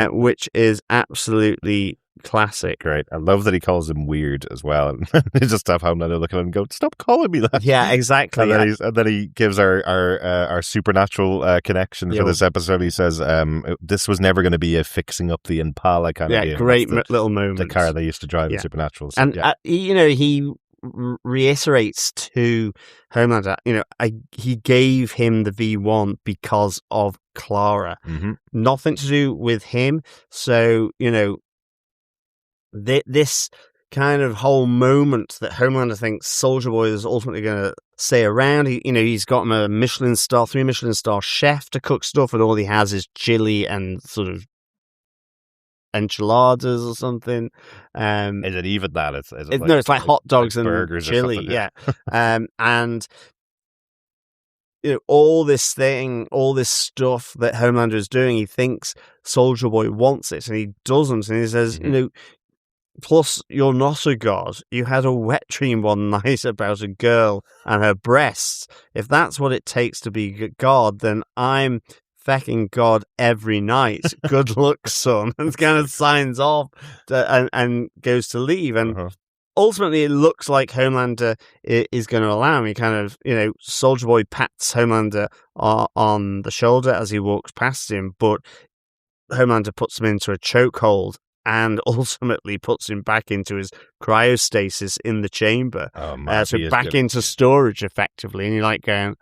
A: Which is absolutely classic.
D: Great. I love that he calls him weird as well. He just have Homelander look at him and go, stop calling me that.
A: Yeah, exactly.
D: And then he gives our supernatural connection for this episode. He says, this was never going to be a fixing up the Impala kind of game.
A: Great little moment.
D: The car they used to drive in Supernatural. So,
A: and, he reiterates to Homelander, he gave him the V1 because of Clara. Nothing to do with him. So, this kind of whole moment that Homelander thinks Soldier Boy is ultimately going to stay around. He's got him a 3 Michelin star chef to cook stuff, and all he has is chili and sort of enchiladas or something.
D: Is it even that?
A: It's like hot dogs and
D: burgers
A: chili. Yeah. And all this stuff that Homelander is doing, he thinks Soldier Boy wants it, and he doesn't. And he says, plus, you're not a god. You had a wet dream one night about a girl and her breasts. If that's what it takes to be God, then I'm fecking God every night. Good luck, son. And kind of signs off and goes to leave. And ultimately, it looks like Homelander is going to allow him. He kind of, Soldier Boy pats Homelander on the shoulder as he walks past him, but Homelander puts him into a chokehold and ultimately puts him back into his cryostasis in the chamber. So back into storage, effectively. And you're like going,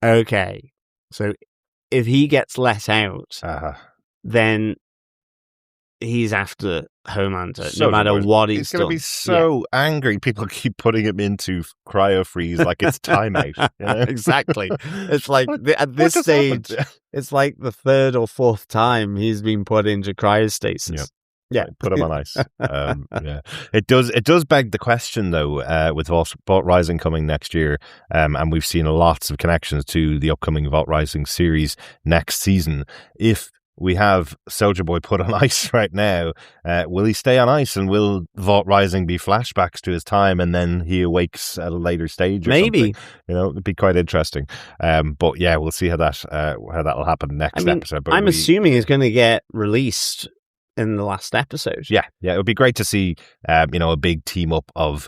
A: okay, so if he gets let out, then he's after Homelander, no matter what he's done.
D: He's going to be so angry. People keep putting him into cryo-freeze like it's timeout.
A: Exactly. It's like, at this stage, it's like the 3rd or 4th time he's been put into cryostasis.
D: Yep.
A: Yeah,
D: put him on ice. It does beg the question though, with Vault Rising coming next year, and we've seen lots of connections to the upcoming Vault Rising series next season. If we have Soldier Boy put on ice right now, will he stay on ice, and will Vault Rising be flashbacks to his time, and then he awakes at a later stage? Or
A: maybe
D: something? It'd be quite interesting. But yeah, we'll see how that'll happen next episode. But
A: I'm assuming he's going to get released in the last episode.
D: Yeah, it would be great to see, a big team up of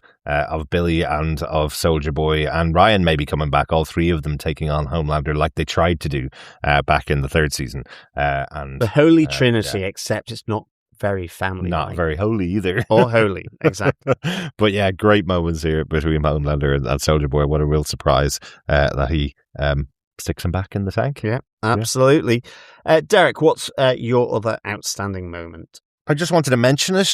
D: Billy and of Soldier Boy and Ryan maybe coming back, all 3 of them taking on Homelander like they tried to do back in the 3rd season. And
A: the Holy Trinity, except it's not very family.
D: Not very holy either.
A: Or holy, exactly.
D: But yeah, great moments here between Homelander and Soldier Boy. What a real surprise that he sticks him back in the tank.
A: Yeah, absolutely. Darick, what's your other outstanding moment?
D: I just wanted to mention it.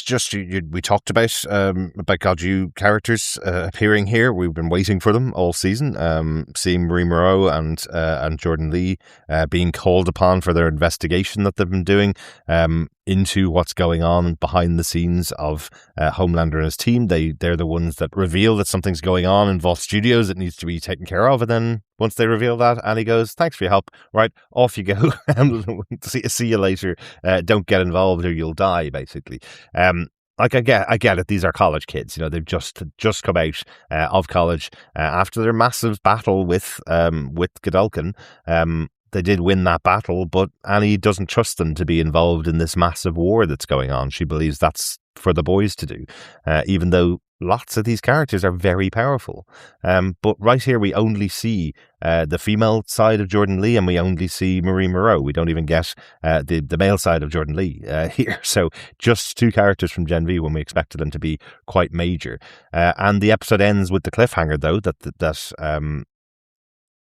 D: We talked about Gaju characters appearing here. We've been waiting for them all season. Seeing Marie Moreau and Jordan Lee being called upon for their investigation that they've been doing into what's going on behind the scenes of Homelander and his team. They're the ones that reveal that something's going on in Vault Studios that needs to be taken care of. And then once they reveal that, Annie goes, "Thanks for your help. Right, off you go. See you later. Don't get involved or you'll die," basically. I get it. These are college kids. They've just come out of college after their massive battle with Godolkin. They did win that battle, but Annie doesn't trust them to be involved in this massive war that's going on. She believes that's for the boys to do, even though lots of these characters are very powerful. But right here, we only see the female side of Jordan Lee, and we only see Marie Moreau. We don't even get the male side of Jordan Lee here. So just 2 characters from Gen V when we expected them to be quite major. And the episode ends with the cliffhanger, though, that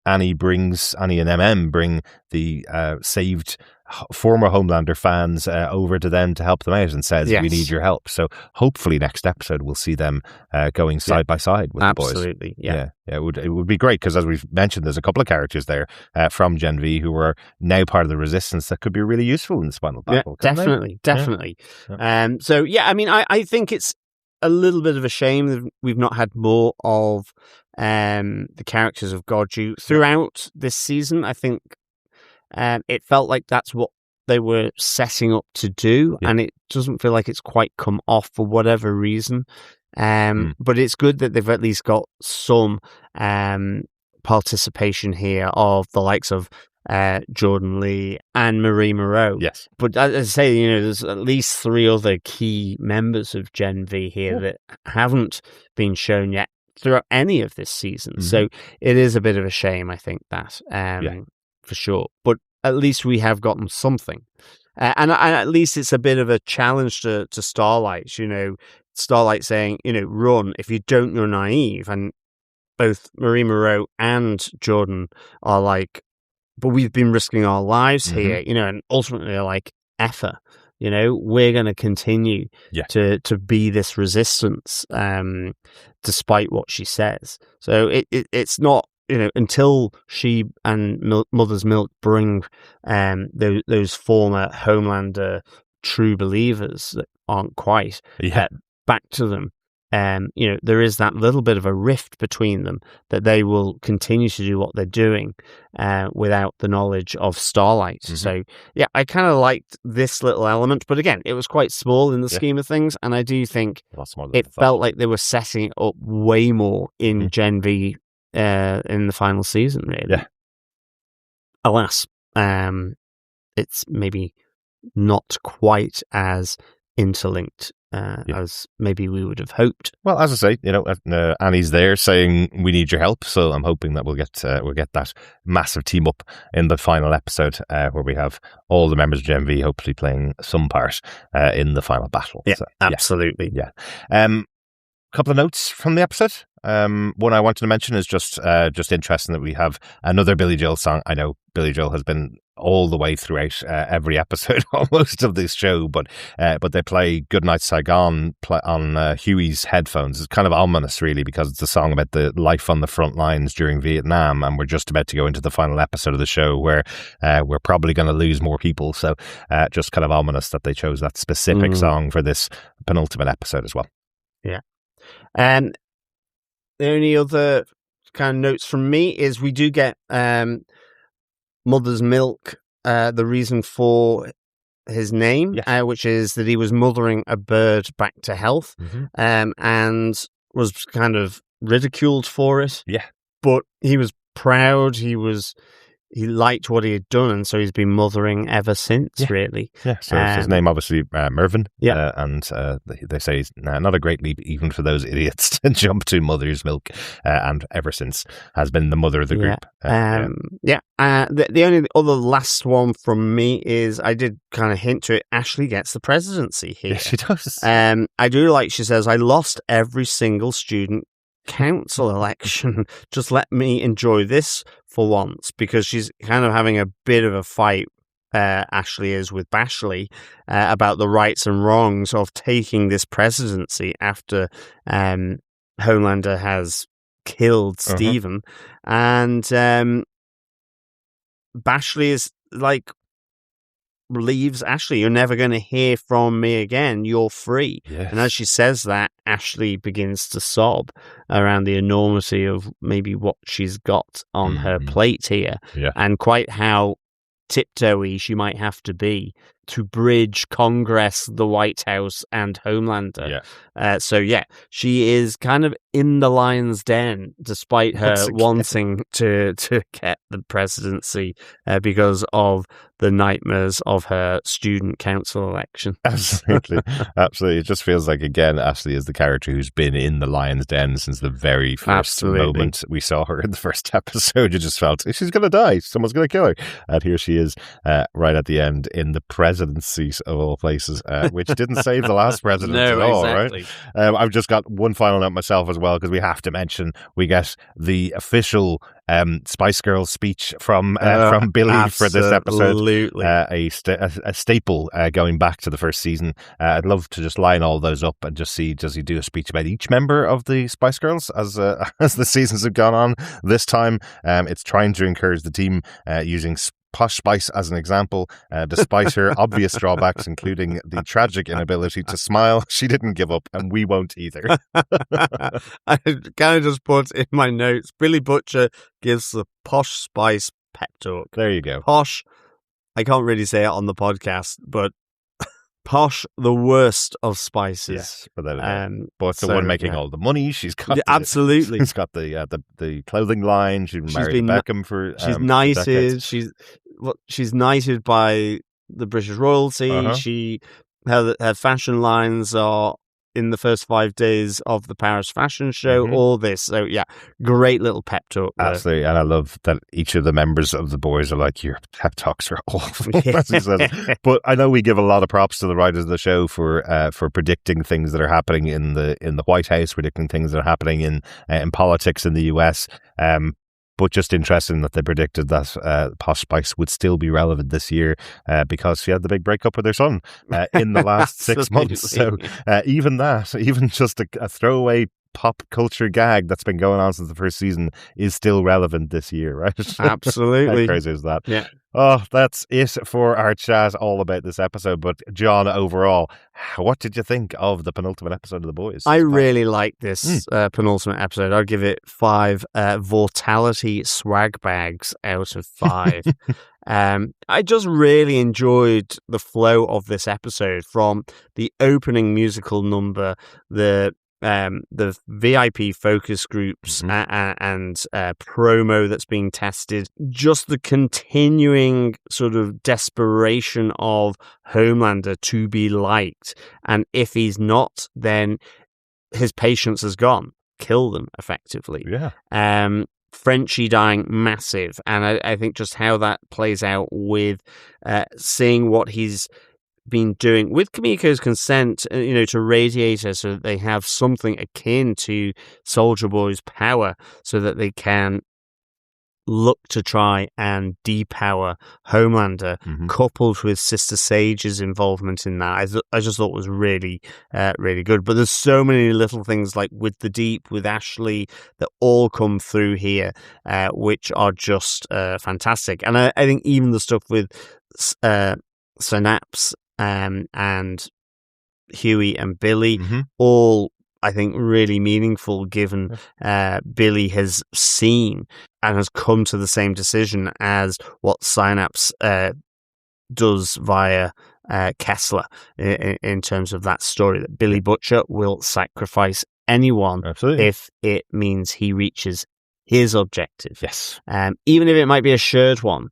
D: Annie and MM bring the saved former Homelander fans over to them to help them out and says, we need your help. So hopefully next episode we'll see them going side by side with the boys.
A: Absolutely, yeah.
D: It would be great because, as we've mentioned, there's a couple of characters there from Gen V who are now part of the Resistance that could be really useful in this final battle.
A: Definitely.
D: Yeah.
A: So, I mean, I think it's a little bit of a shame that we've not had more of the characters of Goju throughout this season. I think it felt like that's what they were setting up to do, and it doesn't feel like it's quite come off for whatever reason. But it's good that they've at least got some participation here of the likes of Jordan Lee and Marie Moreau.
D: Yes.
A: But as I say, there's at least 3 other key members of Gen V here that haven't been shown yet throughout any of this season. Mm-hmm. So it is a bit of a shame, I think, that for sure. But at least we have gotten something. And at least it's a bit of a challenge to Starlight. Starlight saying, run. If you don't, you're naive. And both Marie Moreau and Jordan are like, but we've been risking our lives here, and ultimately they're like, effer. We're going to continue to be this resistance, despite what she says. So it's not, until she and Mother's Milk bring those former Homelander true believers that aren't quite back to them. There is that little bit of a rift between them that they will continue to do what they're doing without the knowledge of Starlight. Mm-hmm. So, I kind of liked this little element, but again, it was quite small in the scheme of things, and I do think it felt like they were setting it up way more in Gen V in the final season, really. Yeah. Alas, it's maybe not quite as interlinked as maybe we would have hoped.
D: Well, as I say, Annie's there saying we need your help, so I'm hoping that we'll get that massive team up in the final episode where we have all the members of Gen V hopefully playing some part in the final battle.
A: Yeah, so, absolutely.
D: Yeah. Couple of notes from the episode. One I wanted to mention is just interesting that we have another Billy Joel song. I know Billy Joel has been all the way throughout every episode almost of this show, but they play Goodnight Saigon on Huey's headphones. It's kind of ominous, really, because it's a song about the life on the front lines during Vietnam, and we're just about to go into the final episode of the show where we're probably going to lose more people. So just kind of ominous that they chose that specific song for this penultimate episode as well.
A: Yeah. And the only other kind of notes from me is we do get Mother's Milk, the reason for his name, which is that he was mothering a bird back to health, and was kind of ridiculed for it.
D: Yeah.
A: But he was proud, he liked what he had done, and so he's been mothering ever since, really.
D: Yeah, so it's his name, obviously, Mervyn. Yeah. And they say he's not a great leap, even for those idiots, to jump to Mother's Milk, and ever since has been the mother of the group.
A: The only other last one from me is, I did kind of hint to it, Ashley gets the presidency here.
D: Yes, she does.
A: I do like, she says, I lost every single student council election. Just let me enjoy this for once, because she's kind of having a bit of a fight, Ashley is, with Bashley about the rights and wrongs of taking this presidency after Homelander has killed Stephen. And Bashley is like, leaves Ashley, you're never going to hear from me again, you're free.
D: Yes.
A: And as she says that, Ashley begins to sob around the enormity of maybe what she's got on her plate here, and quite how tiptoey she might have to be to bridge Congress, the White House, and Homelander. She is kind of in the lion's den, despite her wanting to get the presidency because of the nightmares of her student council election.
D: Absolutely. Absolutely. It just feels like, again, Ashley is the character who's been in the lion's den since the very first moment we saw her in the first episode. You just felt, she's going to die. Someone's going to kill her. And here she is right at the end in the presidency of all places, which didn't save the last president at all, right? I've just got one final note myself as well, because we have to mention we get the official Spice Girls speech from Billy for this episode. A staple going back to the first season. I'd love to just line all those up and just see, does he do a speech about each member of the Spice Girls as the seasons have gone on. This time it's trying to encourage the team using Posh Spice as an example. Despite her obvious drawbacks, including the tragic inability to smile, she didn't give up, and we won't either.
A: I kind of just put in my notes, Billy Butcher gives the Posh Spice pep talk.
D: There you go.
A: Posh, I can't really say it on the podcast, but Posh, the worst of spices.
D: Yes, but the one making all the money. She's got
A: absolutely.
D: She's got the clothing line. She's married Beckham for.
A: She's knighted. She's knighted by the British royalty. Her fashion lines are in the first 5 days of the Paris fashion show. All this, so great little pep talk there.
D: Absolutely, and I love that each of the members of the boys are like, your pep talks are awful, as he says. But I know we give a lot of props to the writers of the show for predicting things that are happening in the White House, predicting things that are happening in politics in the US. But just interesting that they predicted that Posh Spice would still be relevant this year because she had the big breakup with her son in the last 6 months. So even just a throwaway pop culture gag that's been going on since the first season is still relevant this year, right?
A: Absolutely.
D: How crazy is that?
A: Yeah.
D: Oh, that's it for our chat all about this episode. But John, overall, what did you think of the penultimate episode of The Boys?
A: I really like this penultimate episode. I'd give it 5 Vortality swag bags out of 5. I just really enjoyed the flow of this episode, from the opening musical number, the VIP focus groups and promo that's being tested, just the continuing sort of desperation of Homelander to be liked, and if he's not, then his patience has gone. Kill them, effectively. Frenchie dying, massive, and I think just how that plays out with seeing what he's been doing with Kimiko's consent, to radiate her so that they have something akin to Soldier Boy's power, so that they can look to try and depower Homelander, coupled with Sister Sage's involvement in that. I just thought was really, really good. But there's so many little things, like with the Deep, with Ashley, that all come through here, which are just fantastic. And I think even the stuff with Synopsis and Huey and Billy, all, I think, really meaningful, given Billy has seen and has come to the same decision as what Synopsis does via Kessler in terms of that story, that Billy Butcher will sacrifice anyone if it means he reaches his objective.
D: Yes.
A: Even if it might be a shared one,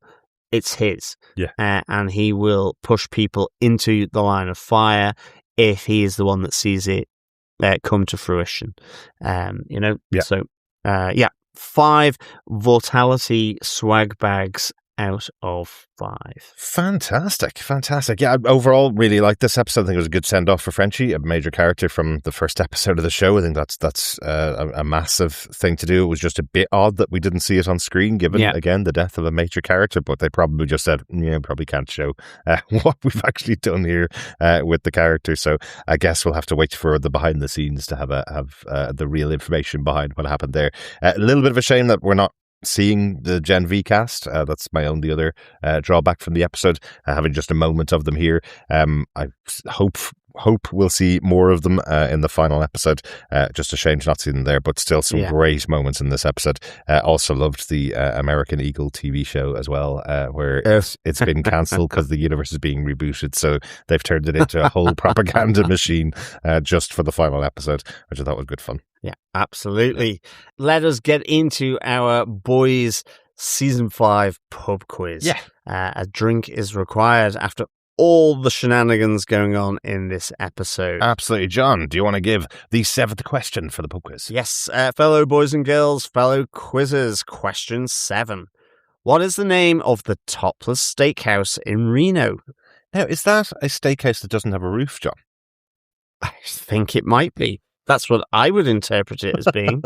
A: it's his.
D: Yeah.
A: And he will push people into the line of fire if he is the one that sees it come to fruition. So 5 Vortality swag bags out of 5.
D: Fantastic. Yeah, overall, really like this episode. I think it was a good send off for Frenchie, a major character from the first episode of the show. I think that's a massive thing to do. It was just a bit odd that we didn't see it on screen, given again the death of a major character. But they probably just said, probably can't show what we've actually done here with the character. So I guess we'll have to wait for the behind the scenes to have the real information behind what happened there. A little bit of a shame that we're not seeing the Gen V cast. That's my only other drawback from the episode, having just a moment of them here. I hope hope we'll see more of them in the final episode. Just a shame to not see them there, but still some great moments in this episode. Also loved the American Eagle TV show as well, where it's been cancelled because the universe is being rebooted, so they've turned it into a whole propaganda machine just for the final episode, which I thought was good fun.
A: Yeah, absolutely. Let us get into our boys season 5 pub quiz.
D: Yeah.
A: A drink is required after all the shenanigans going on in this episode.
D: Absolutely. John, do you want to give the 7th question for the pub quiz?
A: Yes, fellow boys and girls, fellow quizzers, question 7. What is the name of the topless steakhouse in Reno?
D: Now, is that a steakhouse that doesn't have a roof, John?
A: I think it might be. That's what I would interpret it as being.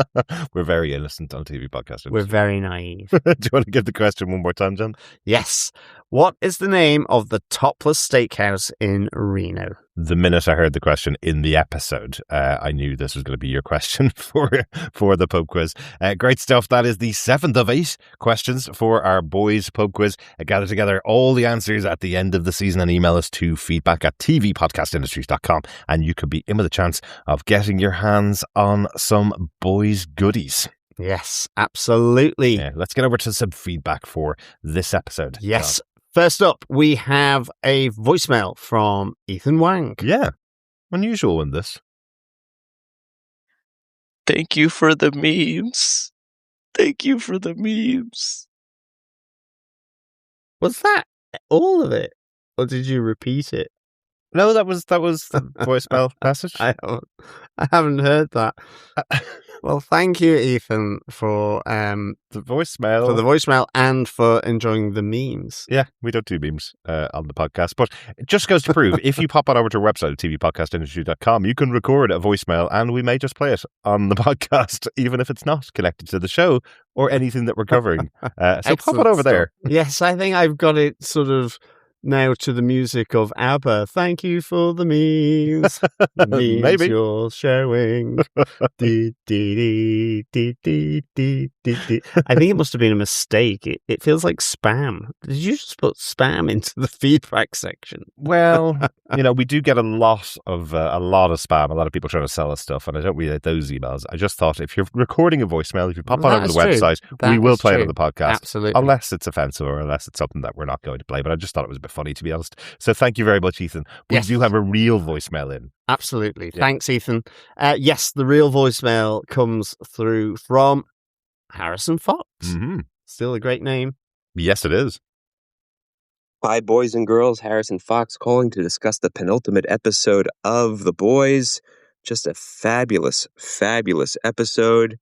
D: We're very innocent on TV podcasting.
A: We're very naive.
D: Do you want to give the question one more time, John?
A: Yes. What is the name of the topless steakhouse in Reno?
D: The minute I heard the question in the episode, I knew this was going to be your question for the pub quiz. Great stuff. That is the 7th of 8 questions for our boys pub quiz. Gather together all the answers at the end of the season and email us to feedback@tvpodcastindustries.com, and you could be in with a chance of getting your hands on some boys goodies.
A: Yes, absolutely.
D: Yeah, let's get over to some feedback for this episode.
A: Yes. John. First up, we have a voicemail from Ethan Wang.
D: Yeah, unusual in this.
G: Thank you for the memes. Thank you for the memes.
A: Was that all of it? Or did you repeat it?
D: No, that was the voicemail message.
A: I haven't heard that. Well, thank you, Ethan, for
D: the voicemail.
A: For the voicemail and for enjoying the memes.
D: Yeah, we don't do memes on the podcast, but it just goes to prove, if you pop on over to our website at tvpodcastindustry.com, you can record a voicemail and we may just play it on the podcast, even if it's not connected to the show or anything that we're covering. So pop it over there.
A: Yes, I think I've got it sort of now to the music of ABBA. Thank you for the memes. Memes
D: Maybe
A: you're showing. I think it must have been a mistake. It feels like spam. Did you just put spam into the feedback section?
D: Well, we do get a lot of spam. A lot of people trying to sell us stuff, and I don't read out those emails. I just thought if you're recording a voicemail, if you pop on over the website, we will play it on the podcast.
A: Absolutely.
D: Unless it's offensive or unless it's something that we're not going to play. But I just thought it was a bit funny, to be honest. So thank you very much, Ethan. We do have a real voicemail in.
A: Absolutely. Yeah. Thanks, Ethan. Yes, the real voicemail comes through from Harrison Fox.
D: Mm-hmm.
A: Still a great name.
D: Yes, it is.
H: Hi, boys and girls. Harrison Fox calling to discuss the penultimate episode of The Boys. Just a fabulous, fabulous episode.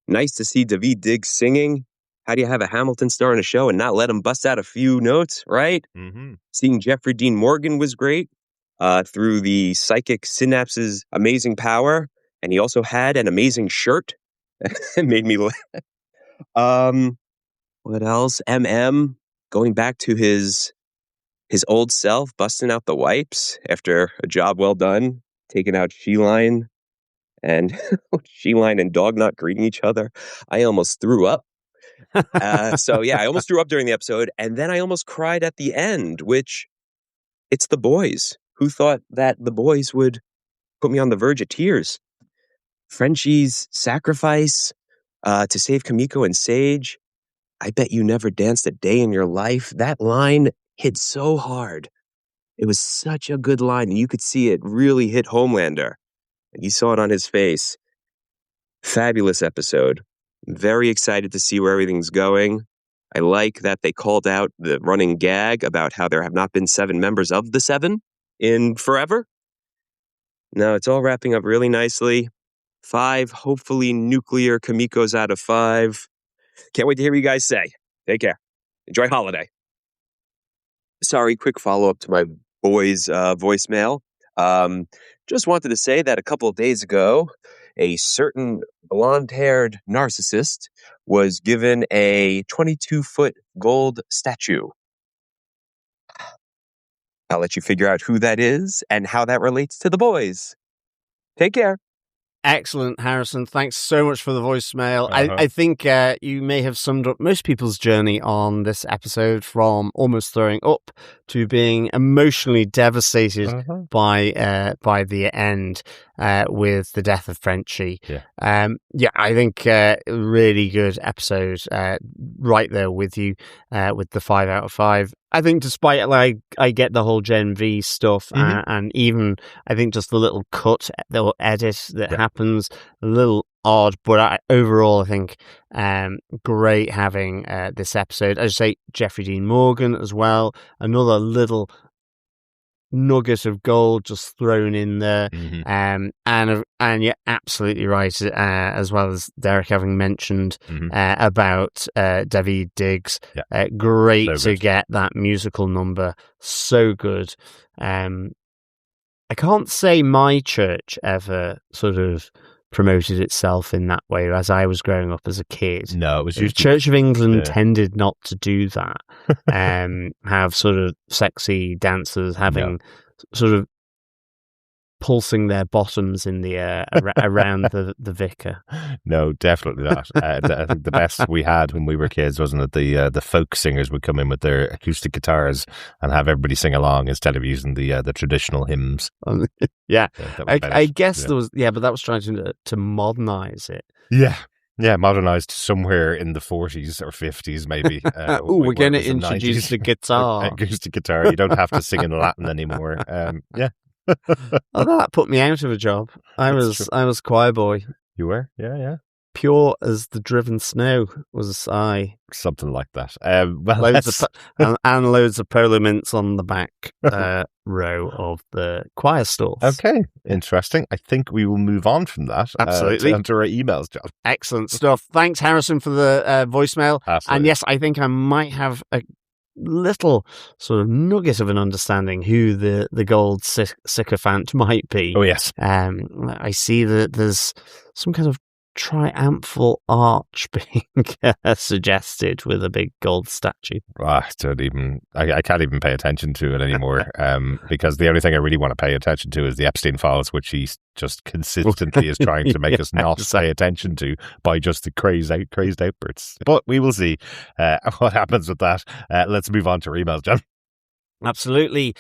H: Nice to see Daveed Diggs singing. How do you have a Hamilton star in a show and not let him bust out a few notes, right?
D: Mm-hmm.
H: Seeing Jeffrey Dean Morgan was great through the psychic Synopsis' amazing power. And he also had an amazing shirt. It made me laugh. What else? MM going back to his old self, busting out the wipes after a job well done, taking out She-Line and She-Line and Dog not greeting each other. I almost threw up. I almost threw up during the episode, and then I almost cried at the end, which it's The Boys. Who thought that The Boys would put me on the verge of tears? Frenchie's sacrifice to save Kimiko and Sage. I bet you never danced a day in your life. That line hit so hard. It was such a good line, and you could see it really hit Homelander. You saw it on his face. Fabulous episode. Very excited to see where everything's going. I like that they called out the running gag about how there have not been 7 members of the 7 in forever. No, it's all wrapping up really nicely. 5, hopefully nuclear Kimikos out of 5. Can't wait to hear what you guys say. Take care. Enjoy holiday. Sorry, quick follow-up to my boys' voicemail. Just wanted to say that a couple of days ago, a certain blonde-haired narcissist was given a 22-foot gold statue. I'll let you figure out who that is and how that relates to The Boys. Take care.
A: Excellent, Harrison. Thanks so much for the voicemail. I think you may have summed up most people's journey on this episode, from almost throwing up to being emotionally devastated by the end with the death of Frenchie. I think really good episode. Right there with you with the 5 out of 5. I think despite I get the whole Gen V stuff and even I think just the little cut, the little edit that happens, a little odd, but overall I think great having this episode. As I say, Jeffrey Dean Morgan as well, another little nugget of gold just thrown in there. And you're absolutely right, as well as Darick having mentioned about David Diggs. Great to get that musical number, so good. I can't say my church ever sort of promoted itself in that way as I was growing up as a kid.
D: No, it was
A: usually Church of England tended not to do that. Have sort of sexy dancers having sort of pulsing their bottoms in the air around the vicar.
D: No, definitely not. I think the best we had when we were kids, wasn't it? The folk singers would come in with their acoustic guitars and have everybody sing along instead of using the traditional hymns.
A: I guess there was, but that was trying to modernize it.
D: Yeah, modernized somewhere in the 40s or 50s, maybe.
A: We're going to introduce the guitar.
D: Acoustic guitar. You don't have to sing in Latin anymore.
A: That put me out of a job. I was choir boy.
D: You were? Yeah.
A: Pure as the driven snow was I.
D: Something like that.
A: Loads of polo mints on the back row of the choir stalls.
D: Okay, interesting. I think we will move on from that.
A: Absolutely.
D: To our emails, John.
A: Excellent stuff. Thanks, Harrison, for the voicemail.
D: Absolutely.
A: And yes, I think I might have a little sort of nugget of an understanding who the gold sycophant might be.
D: Oh, yes.
A: I see that there's some kind of triumphal arch being suggested with a big gold statue.
D: I can't even pay attention to it anymore because the only thing I really want to pay attention to is the Epstein files, which he just consistently is trying to make us not pay attention to by just the crazed outbursts. But we will see what happens with that. Let's move on to emails, John.
A: Absolutely.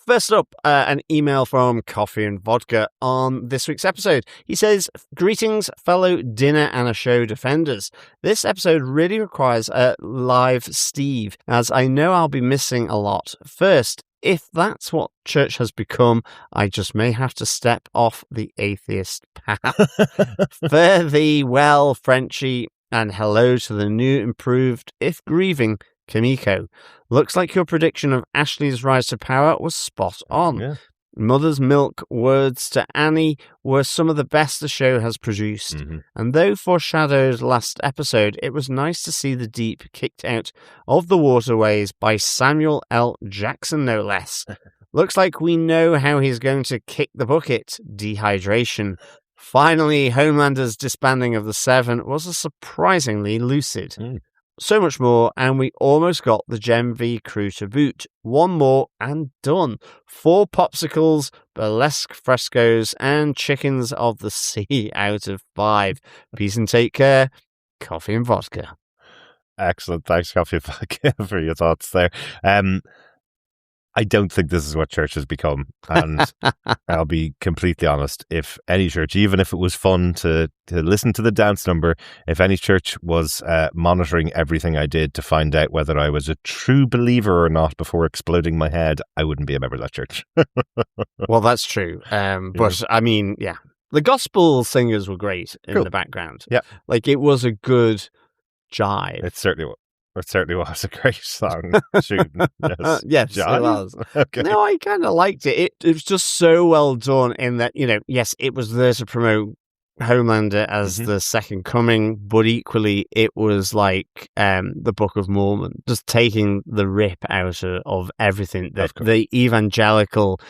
A: First up, an email from Coffee and Vodka on this week's episode. He says, "Greetings, fellow dinner and a show defenders. This episode really requires a live Steve, as I know I'll be missing a lot. First, if that's what church has become, I just may have to step off the atheist path. Fare thee well, Frenchie, and hello to the new, improved, if grieving, Kimiko. Looks like your prediction of Ashley's rise to power was spot on. Yeah. Mother's milk words to Annie were some of the best the show has produced. And though foreshadowed last episode, it was nice to see the deep kicked out of the waterways by Samuel L. Jackson, no less. Looks like we know how he's going to kick the bucket. Dehydration. Finally, Homelander's disbanding of the Seven was a surprisingly lucid. So much more, and we almost got the Gen V crew to boot. One more and done. 4 popsicles, burlesque frescoes, and chickens of the sea out of 5. Peace and take care. Coffee and Vodka.
D: Excellent. Thanks, Coffee and Vodka, for your thoughts there. I don't think this is what church has become. And I'll be completely honest, if any church, even if it was fun to listen to the dance number, if any church was monitoring everything I did to find out whether I was a true believer or not before exploding my head, I wouldn't be a member of that church.
A: Well, that's true. But I mean, the gospel singers were great in the background.
D: Yeah.
A: Like, it was a good jive.
D: It certainly was. It certainly was a great song.
A: Yes, it was.
D: Okay.
A: No, I kind of liked it. It was just so well done in that, yes, it was there to promote Homelander as the second coming, but equally it was like the Book of Mormon, just taking the rip out of everything that the evangelical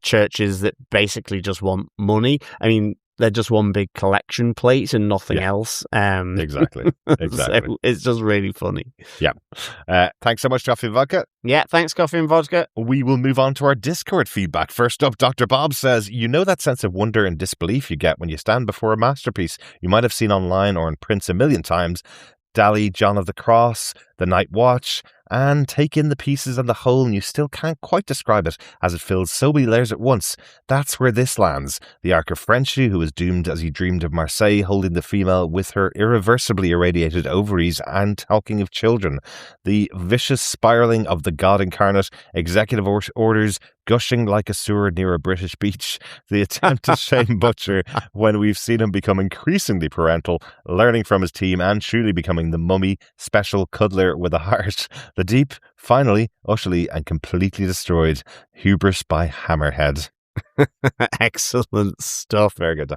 A: churches that basically just want money. I mean, they're just one big collection plate and nothing else.
D: Exactly.
A: So it's just really funny.
D: Yeah. Thanks so much, Coffee and Vodka.
A: Yeah, thanks, Coffee and Vodka.
D: We will move on to our Discord feedback. First up, Dr. Bob says, you know that sense of wonder and disbelief you get when you stand before a masterpiece you might have seen online or in prints a million times. Dali, John of the Cross, The Night Watch, and take in the pieces and the whole, and you still can't quite describe it as it fills so many layers at once. That's where this lands. The arc of Frenchie, who was doomed as he dreamed of Marseille, holding the female with her irreversibly irradiated ovaries and talking of children. The vicious spiralling of the god incarnate, executive orders gushing like a sewer near a British beach. The attempt to shame Butcher when we've seen him become increasingly parental, learning from his team and truly becoming the mummy, special cuddler with a heart. The deep, finally, utterly and completely destroyed. Hubris by Hammerhead.
A: Excellent stuff.
D: Very good.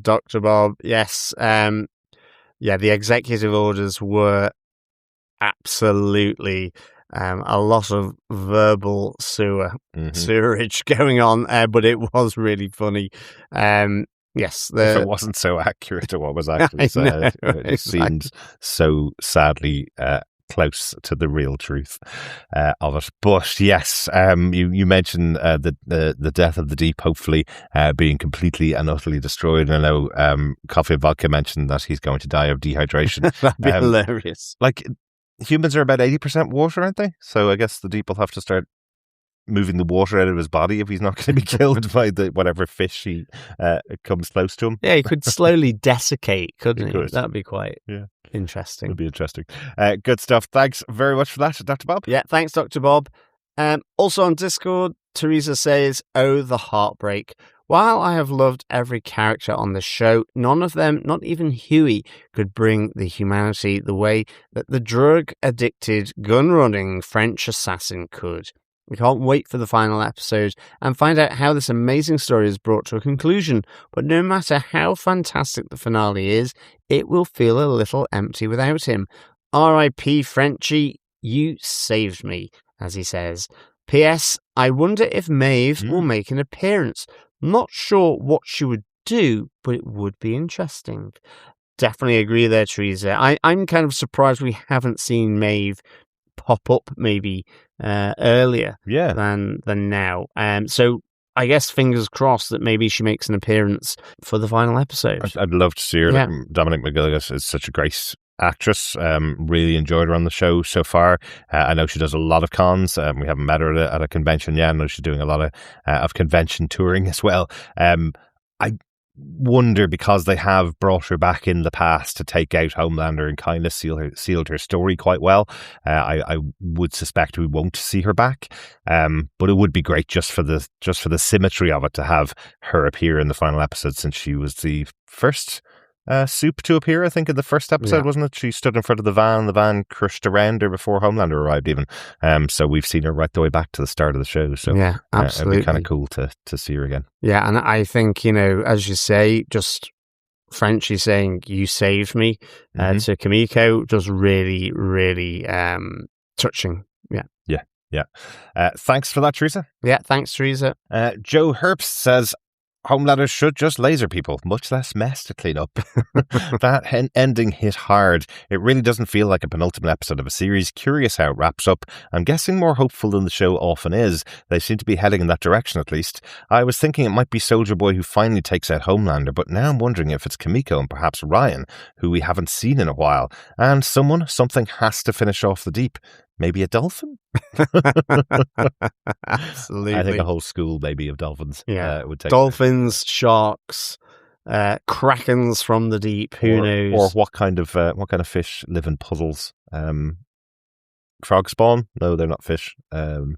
A: Dr. Bob, yes. The executive orders were absolutely a lot of verbal sewerage going on, but it was really funny. Yes.
D: If it wasn't so accurate to what was actually said, it seemed so sadly close to the real truth of it. But yes, you mentioned the death of the deep hopefully being completely and utterly destroyed. I know Coffee and Vodka mentioned that he's going to die of dehydration.
A: That'd be hilarious.
D: Like, humans are about 80% water, aren't they? So I guess the deep will have to start moving the water out of his body if he's not going to be killed by whatever fish he comes close to him.
A: Yeah, he could slowly desiccate, couldn't he? That'd be quite interesting.
D: Would be interesting. Good stuff. Thanks very much for that, Dr. Bob.
A: Yeah, thanks, Dr. Bob. Also on Discord, Teresa says, "Oh, the heartbreak. While I have loved every character on the show, none of them, not even Huey, could bring the humanity the way that the drug-addicted, gun-running French assassin could. We can't wait for the final episode and find out how this amazing story is brought to a conclusion. But no matter how fantastic the finale is, it will feel a little empty without him. R.I.P. Frenchie, you saved me," as he says. P.S. I wonder if Maeve will make an appearance. Not sure what she would do, but it would be interesting. Definitely agree there, Teresa. I'm kind of surprised we haven't seen Maeve pop up maybe earlier than now. So I guess fingers crossed that maybe she makes an appearance for the final episode.
D: I'd love to see her. Yeah. Dominic McGilligan is such a great actress. Really enjoyed her on the show so far. I know she does a lot of cons. We haven't met her at a convention yet. I know she's doing a lot of convention touring as well. I wonder, because they have brought her back in the past to take out Homelander and kind of sealed her story quite well. I would suspect we won't see her back, but it would be great just for the symmetry of it to have her appear in the final episode, since she was the first Soup to appear, I think, in the first episode, wasn't it? She stood in front of the van crushed around her before Homelander arrived even. So we've seen her right the way back to the start of the show. So
A: yeah, absolutely.
D: It'd be kind of cool to see her again.
A: Yeah, and I think, as you say, just Frenchie saying, "You saved me," to Kimiko, just really, really touching. Yeah.
D: Thanks for that, Teresa.
A: Yeah, thanks, Teresa.
D: Joe Herbst says, Homelander should just laser people, much less mess to clean up. That ending hit hard. It really doesn't feel like a penultimate episode of a series. Curious how it wraps up. I'm guessing more hopeful than the show often is. They seem to be heading in that direction, at least. I was thinking it might be Soldier Boy who finally takes out Homelander, but now I'm wondering if it's Kimiko and perhaps Ryan, who we haven't seen in a while. And something has to finish off the deep. Maybe a dolphin?
A: Absolutely.
D: I think a whole school maybe of dolphins would take
A: dolphins, sharks, krakens from the deep. Who knows?
D: Or what kind of fish live in puddles? Frog spawn? No, they're not fish.
A: No.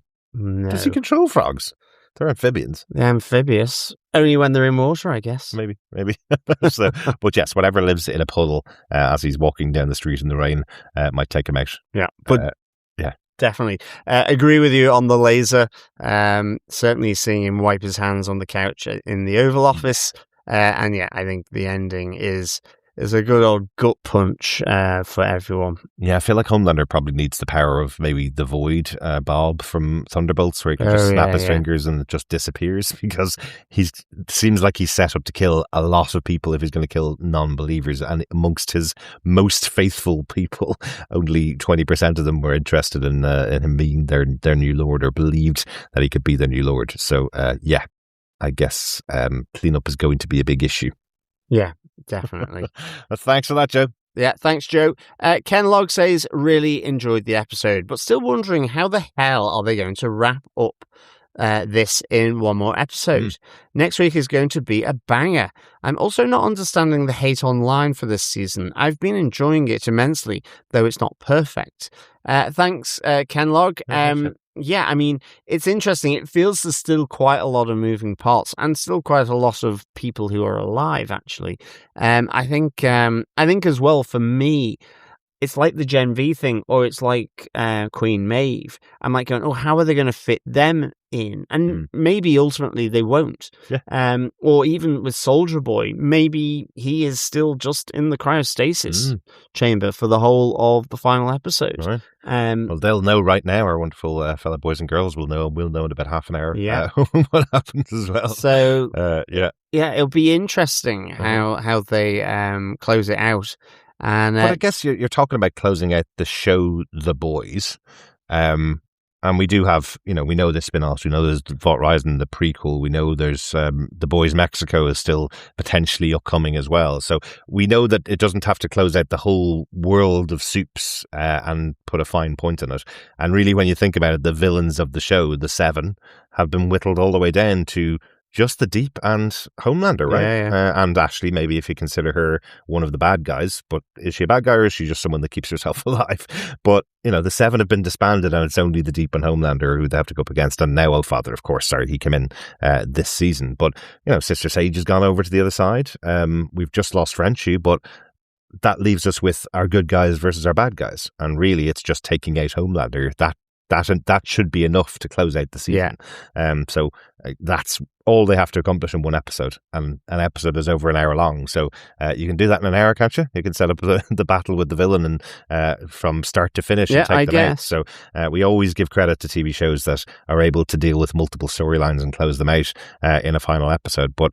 D: Does he control frogs? They're amphibians.
A: They're amphibious. Only when they're in water, I guess.
D: Maybe. So, but yes, whatever lives in a puddle as he's walking down the street in the rain might take him out.
A: Yeah, but definitely agree with you on the laser. Certainly seeing him wipe his hands on the couch in the Oval Office, and I think the ending is is a good old gut punch for everyone.
D: Yeah, I feel like Homelander probably needs the power of maybe the Void Bob from Thunderbolts, where he can just snap his fingers and it just disappears, because seems like he's set up to kill a lot of people if he's going to kill non-believers. And amongst his most faithful people, only 20% of them were interested in him being their new lord, or believed that he could be their new lord. So, yeah, I guess cleanup is going to be a big issue.
A: Yeah, definitely.
D: Thanks for that, Joe.
A: Yeah, thanks, Joe. Ken Log says, really enjoyed the episode, but still wondering how the hell are they going to wrap up this in one more episode. Next week is going to be a banger. I'm also not understanding the hate online for this season. I've been enjoying it immensely, though it's not perfect. Thanks, Ken Log. Yeah, I mean, it's interesting. It feels there's still quite a lot of moving parts, and still quite a lot of people who are alive, actually. I think as well, for me, it's like the Gen V thing, or it's like Queen Maeve. I'm like going, oh, how are they going to fit them in? And maybe ultimately they won't.
D: Yeah.
A: Or even with Soldier Boy, maybe he is still just in the cryostasis chamber for the whole of the final episode.
D: Right. Well, they'll know right now. Our wonderful fellow boys and girls will know. We'll know in about half an hour.
A: Yeah.
D: What happens as well.
A: So
D: yeah,
A: it'll be interesting how they close it out. And
D: but I guess you're talking about closing out the show, The Boys, and we do have, we know the spin-offs. We know there's Vault Rising, the prequel. We know there's The Boys Mexico is still potentially upcoming as well. So we know that it doesn't have to close out the whole world of Supes and put a fine point on it. And really, when you think about it, the villains of the show, the 7, have been whittled all the way down to just the Deep and Homelander, right?
A: Yeah.
D: And Ashley, maybe, if you consider her one of the bad guys. But is she a bad guy, or is she just someone that keeps herself alive? But, the 7 have been disbanded, and it's only the Deep and Homelander who they have to go up against. And now Father, of course, he came in this season. But, Sister Sage has gone over to the other side. We've just lost Frenchie, but that leaves us with our good guys versus our bad guys. And really, it's just taking out Homelander. That should be enough to close out the season. Yeah. So that's all they have to accomplish in one episode, and an episode is over an hour long. So you can do that in an hour, can't you? You can set up the battle with the villain and from start to finish and take them out. So we always give credit to TV shows that are able to deal with multiple storylines and close them out in a final episode. But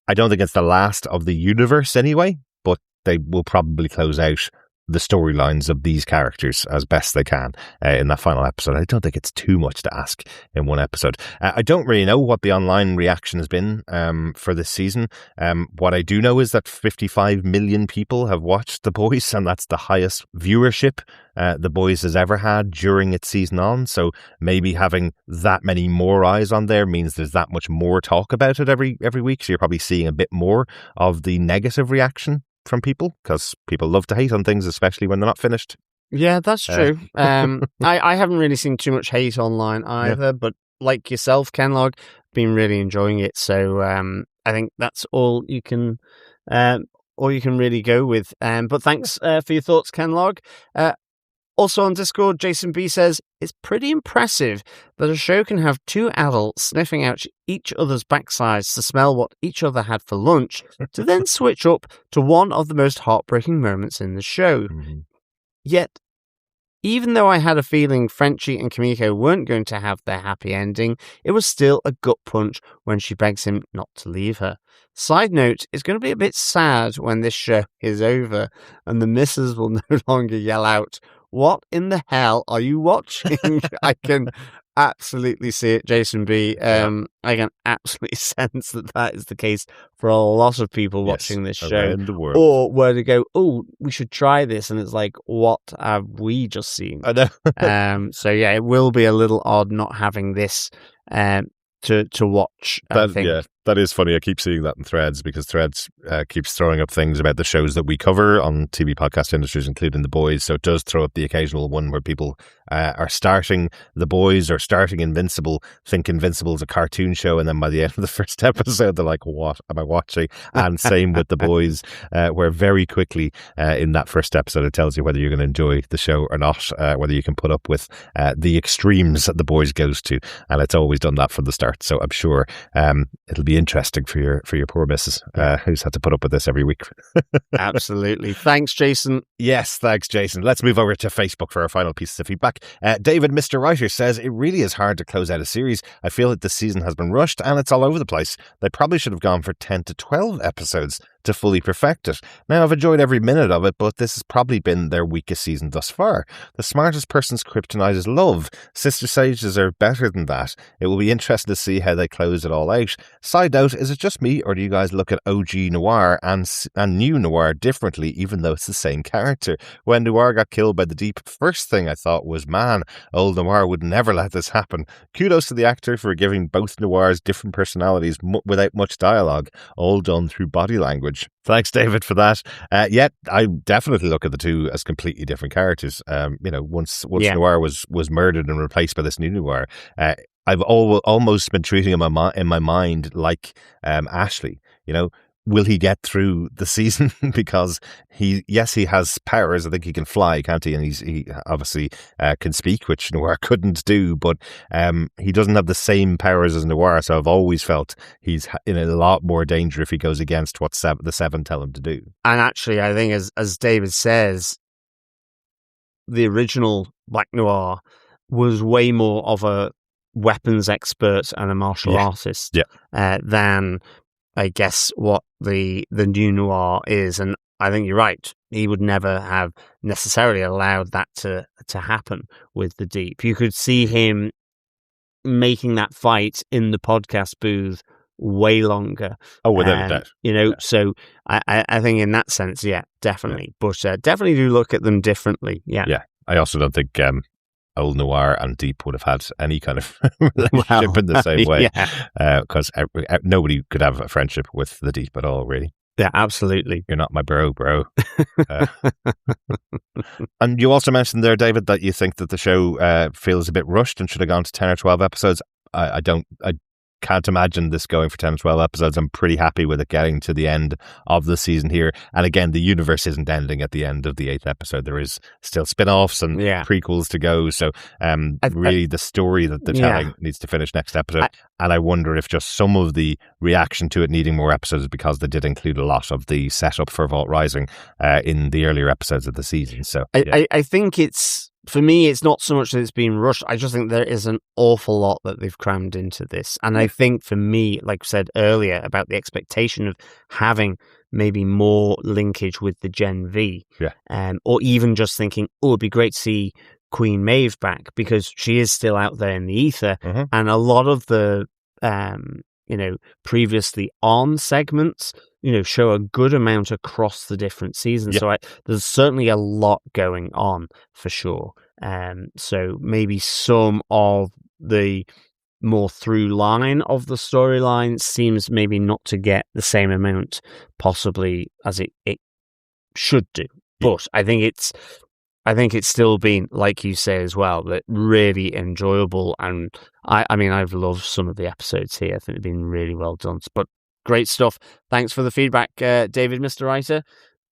D: I don't think it's the last of the universe anyway, but they will probably close out the storylines of these characters as best they can in that final episode. I don't think it's too much to ask in one episode. I don't really know what the online reaction has been for this season. What I do know is that 55 million people have watched The Boys, and that's the highest viewership The Boys has ever had during its season on. So maybe having that many more eyes on there means there's that much more talk about it every week. So you're probably seeing a bit more of the negative reaction from people, because people love to hate on things, especially when they're not finished.
A: Yeah, that's true. I haven't really seen too much hate online either, but like yourself, Ken Log, been really enjoying it. So I think that's all you can really go with. But thanks for your thoughts, Ken Log. Also on Discord, Jason B says, it's pretty impressive that a show can have 2 adults sniffing out each other's backsides to smell what each other had for lunch, to then switch up to one of the most heartbreaking moments in the show. Mm-hmm. Yet, even though I had a feeling Frenchie and Kimiko weren't going to have their happy ending, it was still a gut punch when she begs him not to leave her. Side note, it's going to be a bit sad when this show is over and the missus will no longer yell out, "What in the hell are you watching?" I can absolutely see it, Jason B. I can absolutely sense that is the case for a lot of people watching this show.
D: The world.
A: Or where they go, oh, we should try this. And it's like, what have we just seen?
D: I know.
A: So yeah, it will be a little odd not having this to watch, I think.
D: Yeah, that is funny. I keep seeing that in Threads, because Threads keeps throwing up things about the shows that we cover on TV podcast industries, including The Boys. So it does throw up the occasional one where people are starting The Boys or starting Invincible, think Invincible is a cartoon show, and then by the end of the first episode, they're like, what am I watching? And same with The Boys, where very quickly in that first episode, it tells you whether you're going to enjoy the show or not, whether you can put up with the extremes that The Boys goes to. And it's always done that from the start. So I'm sure it'll be interesting for your poor missus, who's had to put up with this every week.
A: Absolutely. Thanks, Jason.
D: Yes, thanks, Jason. Let's move over to Facebook for our final piece of feedback. David, Mr. Writer, says, it really is hard to close out a series. I feel that the season has been rushed and it's all over the place. They probably should have gone for 10 to 12 episodes to fully perfect it. Now, I've enjoyed every minute of it, but this has probably been their weakest season thus far. The smartest person's kryptonite is love. Sister Sages are better than that. It will be interesting to see how they close it all out. Side note, is it just me, or do you guys look at OG Noir and New Noir differently, even though it's the same character? When Noir got killed by the Deep, first thing I thought was, man, old Noir would never let this happen. Kudos to the actor for giving both Noirs different personalities without much dialogue, all done through body language. Thanks, David, for that. Yet I definitely look at the two as completely different characters. Once Noir was murdered and replaced by this new Noir, I've almost been treating him in my mind like Ashley. Will he get through the season? Because he has powers. I think he can fly, can't he? And he obviously can speak, which Noir couldn't do, but he doesn't have the same powers as Noir. So I've always felt he's in a lot more danger if he goes against what the Seven tell him to do.
A: And actually, I think as David says, the original Black Noir was way more of a weapons expert and a martial artist than, I guess, what the new Noir is. And I think you're right. He would never have necessarily allowed that to happen with the Deep. You could see him making that fight in the podcast booth way longer.
D: Oh, without a doubt.
A: So I think in that sense, definitely. But definitely do look at them differently. Yeah.
D: Yeah. I also don't think old Noir and Deep would have had any kind of relationship in the same way, because nobody could have a friendship with the Deep at all, really.
A: Yeah, absolutely.
D: You're not my bro. And you also mentioned there, David, that you think that the show feels a bit rushed and should have gone to 10 or 12 episodes. I can't imagine this going for 10 or 12 episodes. I'm pretty happy with it getting to the end of the season here. And again, the universe isn't ending at the end of the 8th episode. There is still spin-offs and prequels to go. So really the story that they're telling needs to finish next episode. And I wonder if just some of the reaction to it needing more episodes is because they did include a lot of the setup for Vault Rising in the earlier episodes of the season. So
A: I think for me, it's not so much that it's been rushed. I just think there is an awful lot that they've crammed into this. And I think for me, like I said earlier, about the expectation of having maybe more linkage with the Gen V, or even just thinking, it'd be great to see Queen Maeve back, because she is still out there in the ether. And a lot of the, previously on segments, show a good amount across the different seasons. So there's certainly a lot going on for sure. So maybe some of the more through line of the storyline seems maybe not to get the same amount possibly as it should do. But I think it's still been, like you say as well, that really enjoyable. And I mean, I've loved some of the episodes here. I think they've been really well done. But great stuff. Thanks for the feedback, David, Mr. Writer.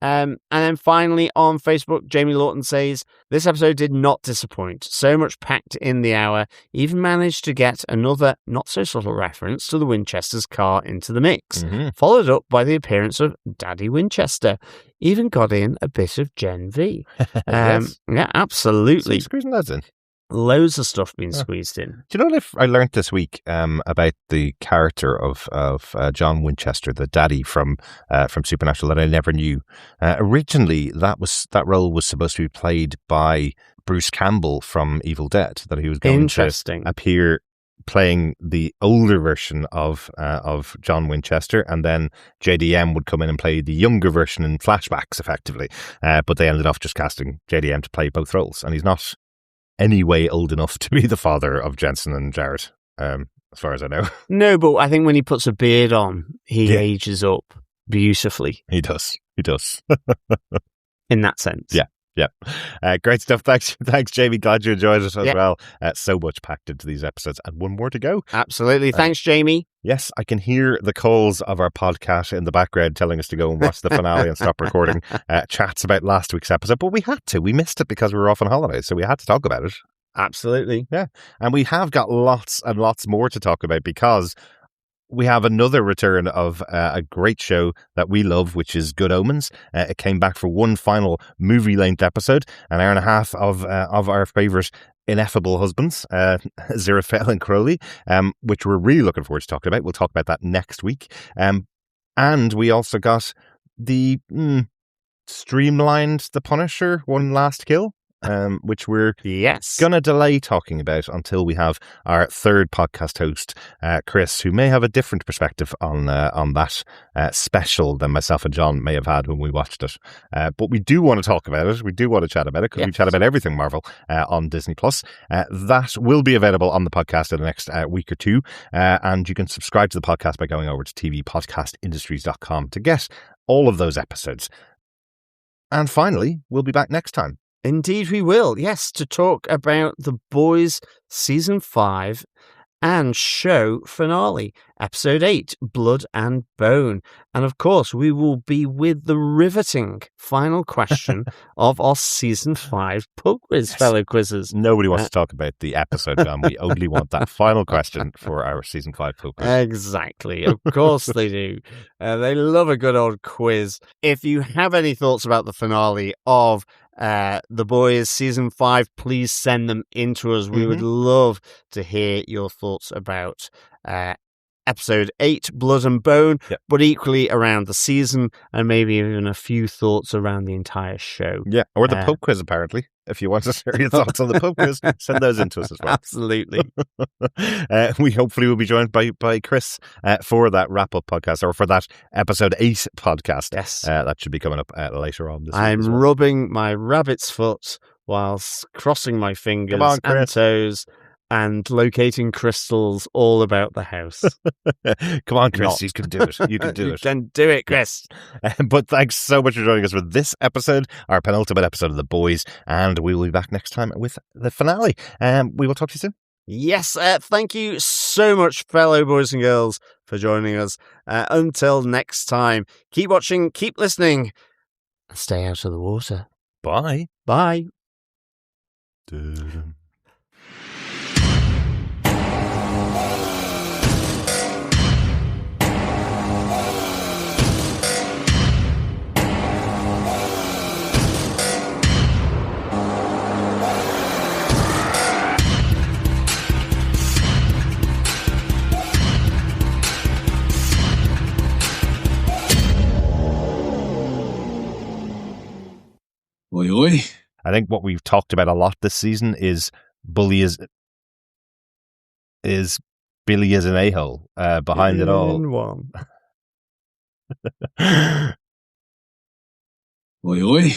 A: And then finally on Facebook, Jamie Lawton says, this episode did not disappoint. So much packed in the hour. Even managed to get another not so subtle reference to the Winchester's car into the mix. Followed up by the appearance of Daddy Winchester. Even got in a bit of Gen V.
D: Yes.
A: Yeah, absolutely.
D: Squeezing that in.
A: Loads of stuff being squeezed in.
D: Do you know what I learned this week about the character of John Winchester, the daddy from Supernatural, that I never knew? Originally, that role was supposed to be played by Bruce Campbell from Evil Dead. That he was going to appear playing the older version of John Winchester, and then JDM would come in and play the younger version in flashbacks, effectively. But they ended up just casting JDM to play both roles, and he's not anyway old enough to be the father of Jensen and Jared, as far as I know. No,
A: but I think when he puts a beard on, he ages up beautifully.
D: He does.
A: In that sense.
D: Yeah. Great stuff. Thanks, Jamie. Glad you enjoyed it as well. So much packed into these episodes, and one more to go.
A: Absolutely. Thanks, Jamie.
D: Yes, I can hear the calls of our podcast in the background telling us to go and watch the finale and stop recording chats about last week's episode. But we had to. We missed it because we were off on holiday, so we had to talk about it.
A: Absolutely.
D: Yeah. And we have got lots and lots more to talk about, because we have another return of a great show that we love, which is Good Omens. It came back for one final movie-length episode, an hour and a half of our favourite ineffable husbands, Aziraphale and Crowley, which we're really looking forward to talking about. We'll talk about that next week. And we also got the streamlined The Punisher One Last Kill, which we're going to delay talking about until we have our third podcast host, Chris, who may have a different perspective on that special than myself and John may have had when we watched it. But we do want to talk about it. We do want to chat about it because we chat about everything Marvel on Disney+. That will be available on the podcast in the next week or two. And you can subscribe to the podcast by going over to tvpodcastindustries.com to get all of those episodes. And finally, we'll be back next time.
A: Indeed we will, yes, to talk about The Boys Season 5 and show finale, Episode 8, Blood and Bone. And of course, we will be with the riveting final question of our Season 5 pub quiz, fellow quizzers.
D: Nobody wants to talk about the episode, John. We only want that final question for our Season 5 pub quiz.
A: Exactly. Of course they do. They love a good old quiz. If you have any thoughts about the finale of The Boys Season 5, please send them in to us. We would love to hear your thoughts about Episode 8, Blood and Bone, but equally around the season and maybe even a few thoughts around the entire show.
D: Yeah, or the pub quiz, apparently. If you want to share your thoughts on the pub quiz, send those in to us as well.
A: Absolutely.
D: We hopefully will be joined by Chris for that wrap-up podcast, or for that Episode 8 podcast.
A: Yes.
D: That should be coming up later on this week.
A: I'm rubbing my rabbit's foot whilst crossing my fingers and toes and locating crystals all about the house.
D: Come on, Chris, you can do it. You can do it.
A: You can do it, Chris.
D: But thanks so much for joining us for this episode, our penultimate episode of The Boys, and we will be back next time with the finale. We will talk to you soon.
A: Yes, thank you so much, fellow boys and girls, for joining us. Until next time, keep watching, keep listening, and stay out of the water.
D: Bye.
A: Bye.
E: Oi, oi.
D: I think what we've talked about a lot this season is Billy is an a-hole behind it all.
E: Oi, oi.